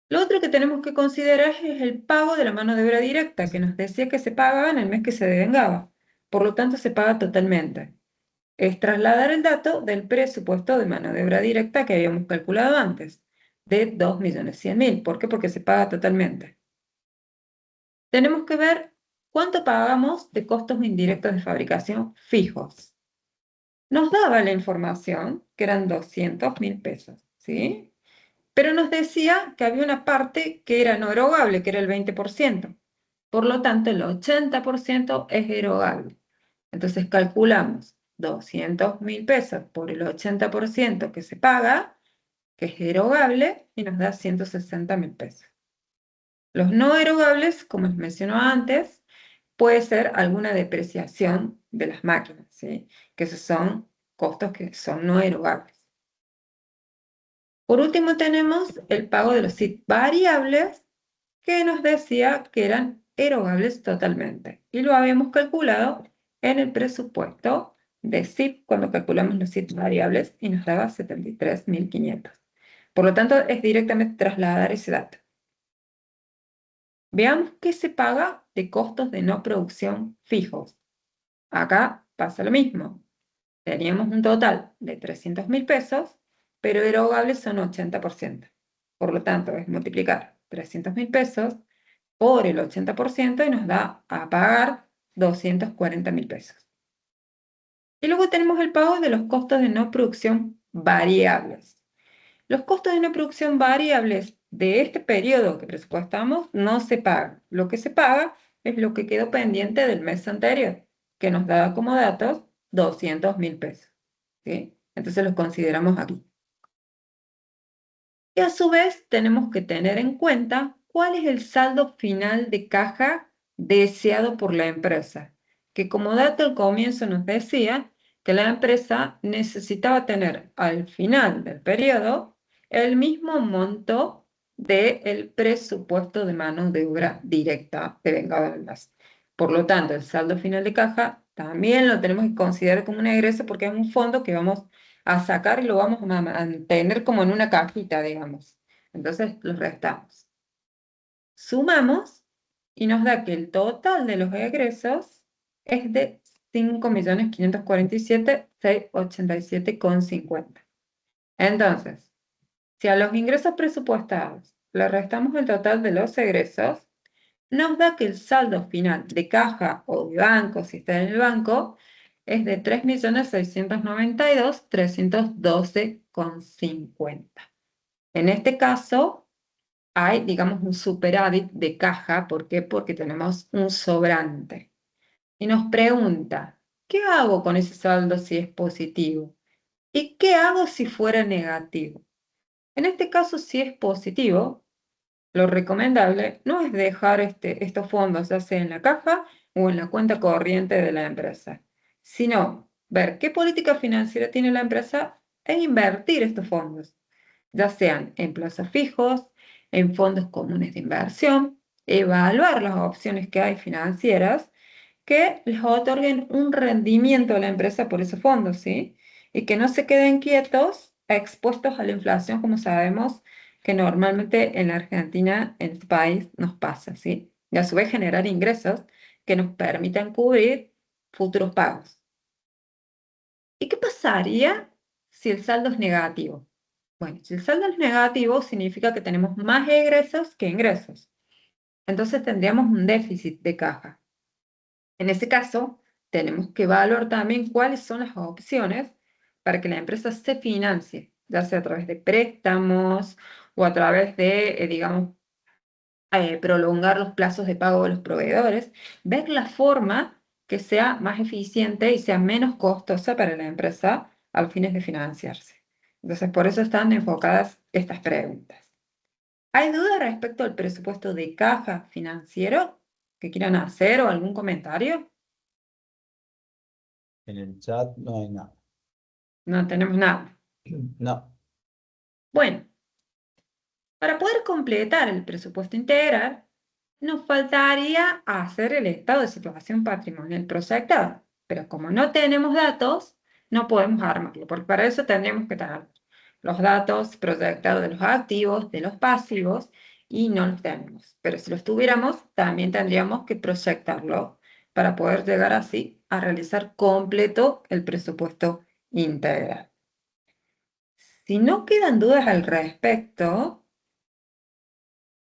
Lo otro que tenemos que considerar es el pago de la mano de obra directa, que nos decía que se pagaba en el mes que se devengaba. Por lo tanto, se paga totalmente. Es trasladar el dato del presupuesto de mano de obra directa que habíamos calculado antes, de 2.100.000. ¿Por qué? Porque se paga totalmente. Tenemos que ver cuánto pagamos de costos indirectos de fabricación fijos. Nos daba la información que eran 200.000 pesos, ¿sí? Pero nos decía que había una parte que era no erogable, que era el 20%. Por lo tanto, el 80% es erogable. Entonces calculamos 200.000 pesos por el 80% que se paga, que es erogable, y nos da 160.000 pesos. Los no erogables, como les mencionó antes, puede ser alguna depreciación de las máquinas, ¿sí? Que esos son costos que son no erogables. Por último tenemos el pago de los SIT variables, que nos decía que eran erogables totalmente. Y lo habíamos calculado en el presupuesto de SIT cuando calculamos los SIT variables y nos daba 73.500. Por lo tanto, es directamente trasladar ese dato. Veamos qué se paga de costos de no producción fijos. Acá pasa lo mismo. Teníamos un total de 300.000 pesos, pero erogables son 80%. Por lo tanto, es multiplicar 300.000 pesos por el 80% y nos da a pagar 240.000 pesos. Y luego tenemos el pago de los costos de no producción variables. Los costos de no producción variables de este periodo que presupuestamos no se pagan. Lo que se paga es lo que quedó pendiente del mes anterior, que nos daba como datos 200.000 pesos. ¿Sí? Entonces los consideramos aquí. Y a su vez tenemos que tener en cuenta cuál es el saldo final de caja deseado por la empresa, que como dato al comienzo nos decía que la empresa necesitaba tener al final del periodo el mismo monto del presupuesto de mano de obra directa de vengadas. Por lo tanto, el saldo final de caja también lo tenemos que considerar como un egreso porque es un fondo que vamos a sacar y lo vamos a mantener como en una cajita, digamos. Entonces los restamos. Sumamos y nos da que el total de los egresos es de 5.547.687,50. Entonces, si a los ingresos presupuestados le restamos el total de los egresos, nos da que el saldo final de caja o de banco, si está en el banco, es de 3.692.312,50. En este caso, hay, digamos, un superávit de caja. ¿Por qué? Porque tenemos un sobrante. Y nos pregunta, ¿qué hago con ese saldo si es positivo? ¿Y qué hago si fuera negativo? En este caso, si es positivo, lo recomendable no es dejar estos fondos ya sea en la caja o en la cuenta corriente de la empresa, sino ver qué política financiera tiene la empresa e invertir estos fondos, ya sean en plazos fijos, en fondos comunes de inversión, evaluar las opciones que hay financieras que les otorguen un rendimiento a la empresa por esos fondos, ¿sí? Y que no se queden quietos, expuestos a la inflación, como sabemos que normalmente en la Argentina, en este país, nos pasa, ¿sí? Y a su vez generar ingresos que nos permitan cubrir futuros pagos. ¿Y qué pasaría si el saldo es negativo? Bueno, si el saldo es negativo, significa que tenemos más egresos que ingresos. Entonces tendríamos un déficit de caja. En ese caso, tenemos que evaluar también cuáles son las opciones para que la empresa se financie, ya sea a través de préstamos o a través de, digamos, prolongar los plazos de pago de los proveedores, ver la forma que sea más eficiente y sea menos costosa para la empresa a fines de financiarse. Entonces, por eso están enfocadas estas preguntas. ¿Hay dudas respecto al presupuesto de caja financiero que quieran hacer o algún comentario? En el chat no hay nada. No tenemos nada. No. Bueno, para poder completar el presupuesto integral, nos faltaría hacer el estado de situación patrimonial proyectado. Pero como no tenemos datos, no podemos armarlo, porque para eso tendríamos que tener los datos proyectados de los activos, de los pasivos, y no los tenemos. Pero si los tuviéramos, también tendríamos que proyectarlo para poder llegar así a realizar completo el presupuesto integral. Si no quedan dudas al respecto,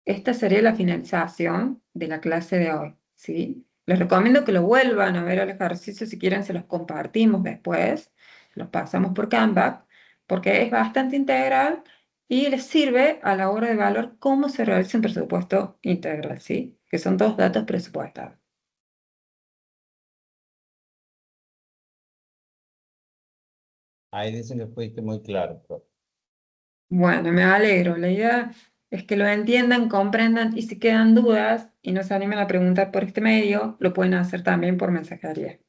esta sería la finalización de la clase de hoy, ¿sí? Les recomiendo que lo vuelvan a ver al ejercicio, si quieren se los compartimos después, los pasamos por Canva, porque es bastante integral y les sirve a la hora de evaluar cómo se realiza un presupuesto integral, ¿sí? Que son dos datos presupuestados. Ahí dicen que fuiste muy claro, profe. Bueno, me alegro. La idea es que lo entiendan, comprendan y si quedan dudas y no se animan a preguntar por este medio, lo pueden hacer también por mensajería.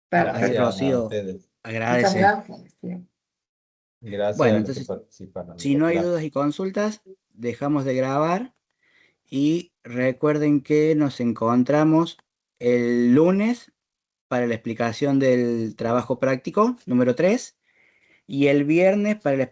Profe Perfecto. Gracias a Rocío, ustedes. Muchas agradece. gracias. Sí. Gracias Bueno, a los que entonces, participaron en si la no hay dudas clase. y consultas, dejamos de grabar y recuerden que nos encontramos el lunes para la explicación del trabajo práctico número 3 y el viernes para la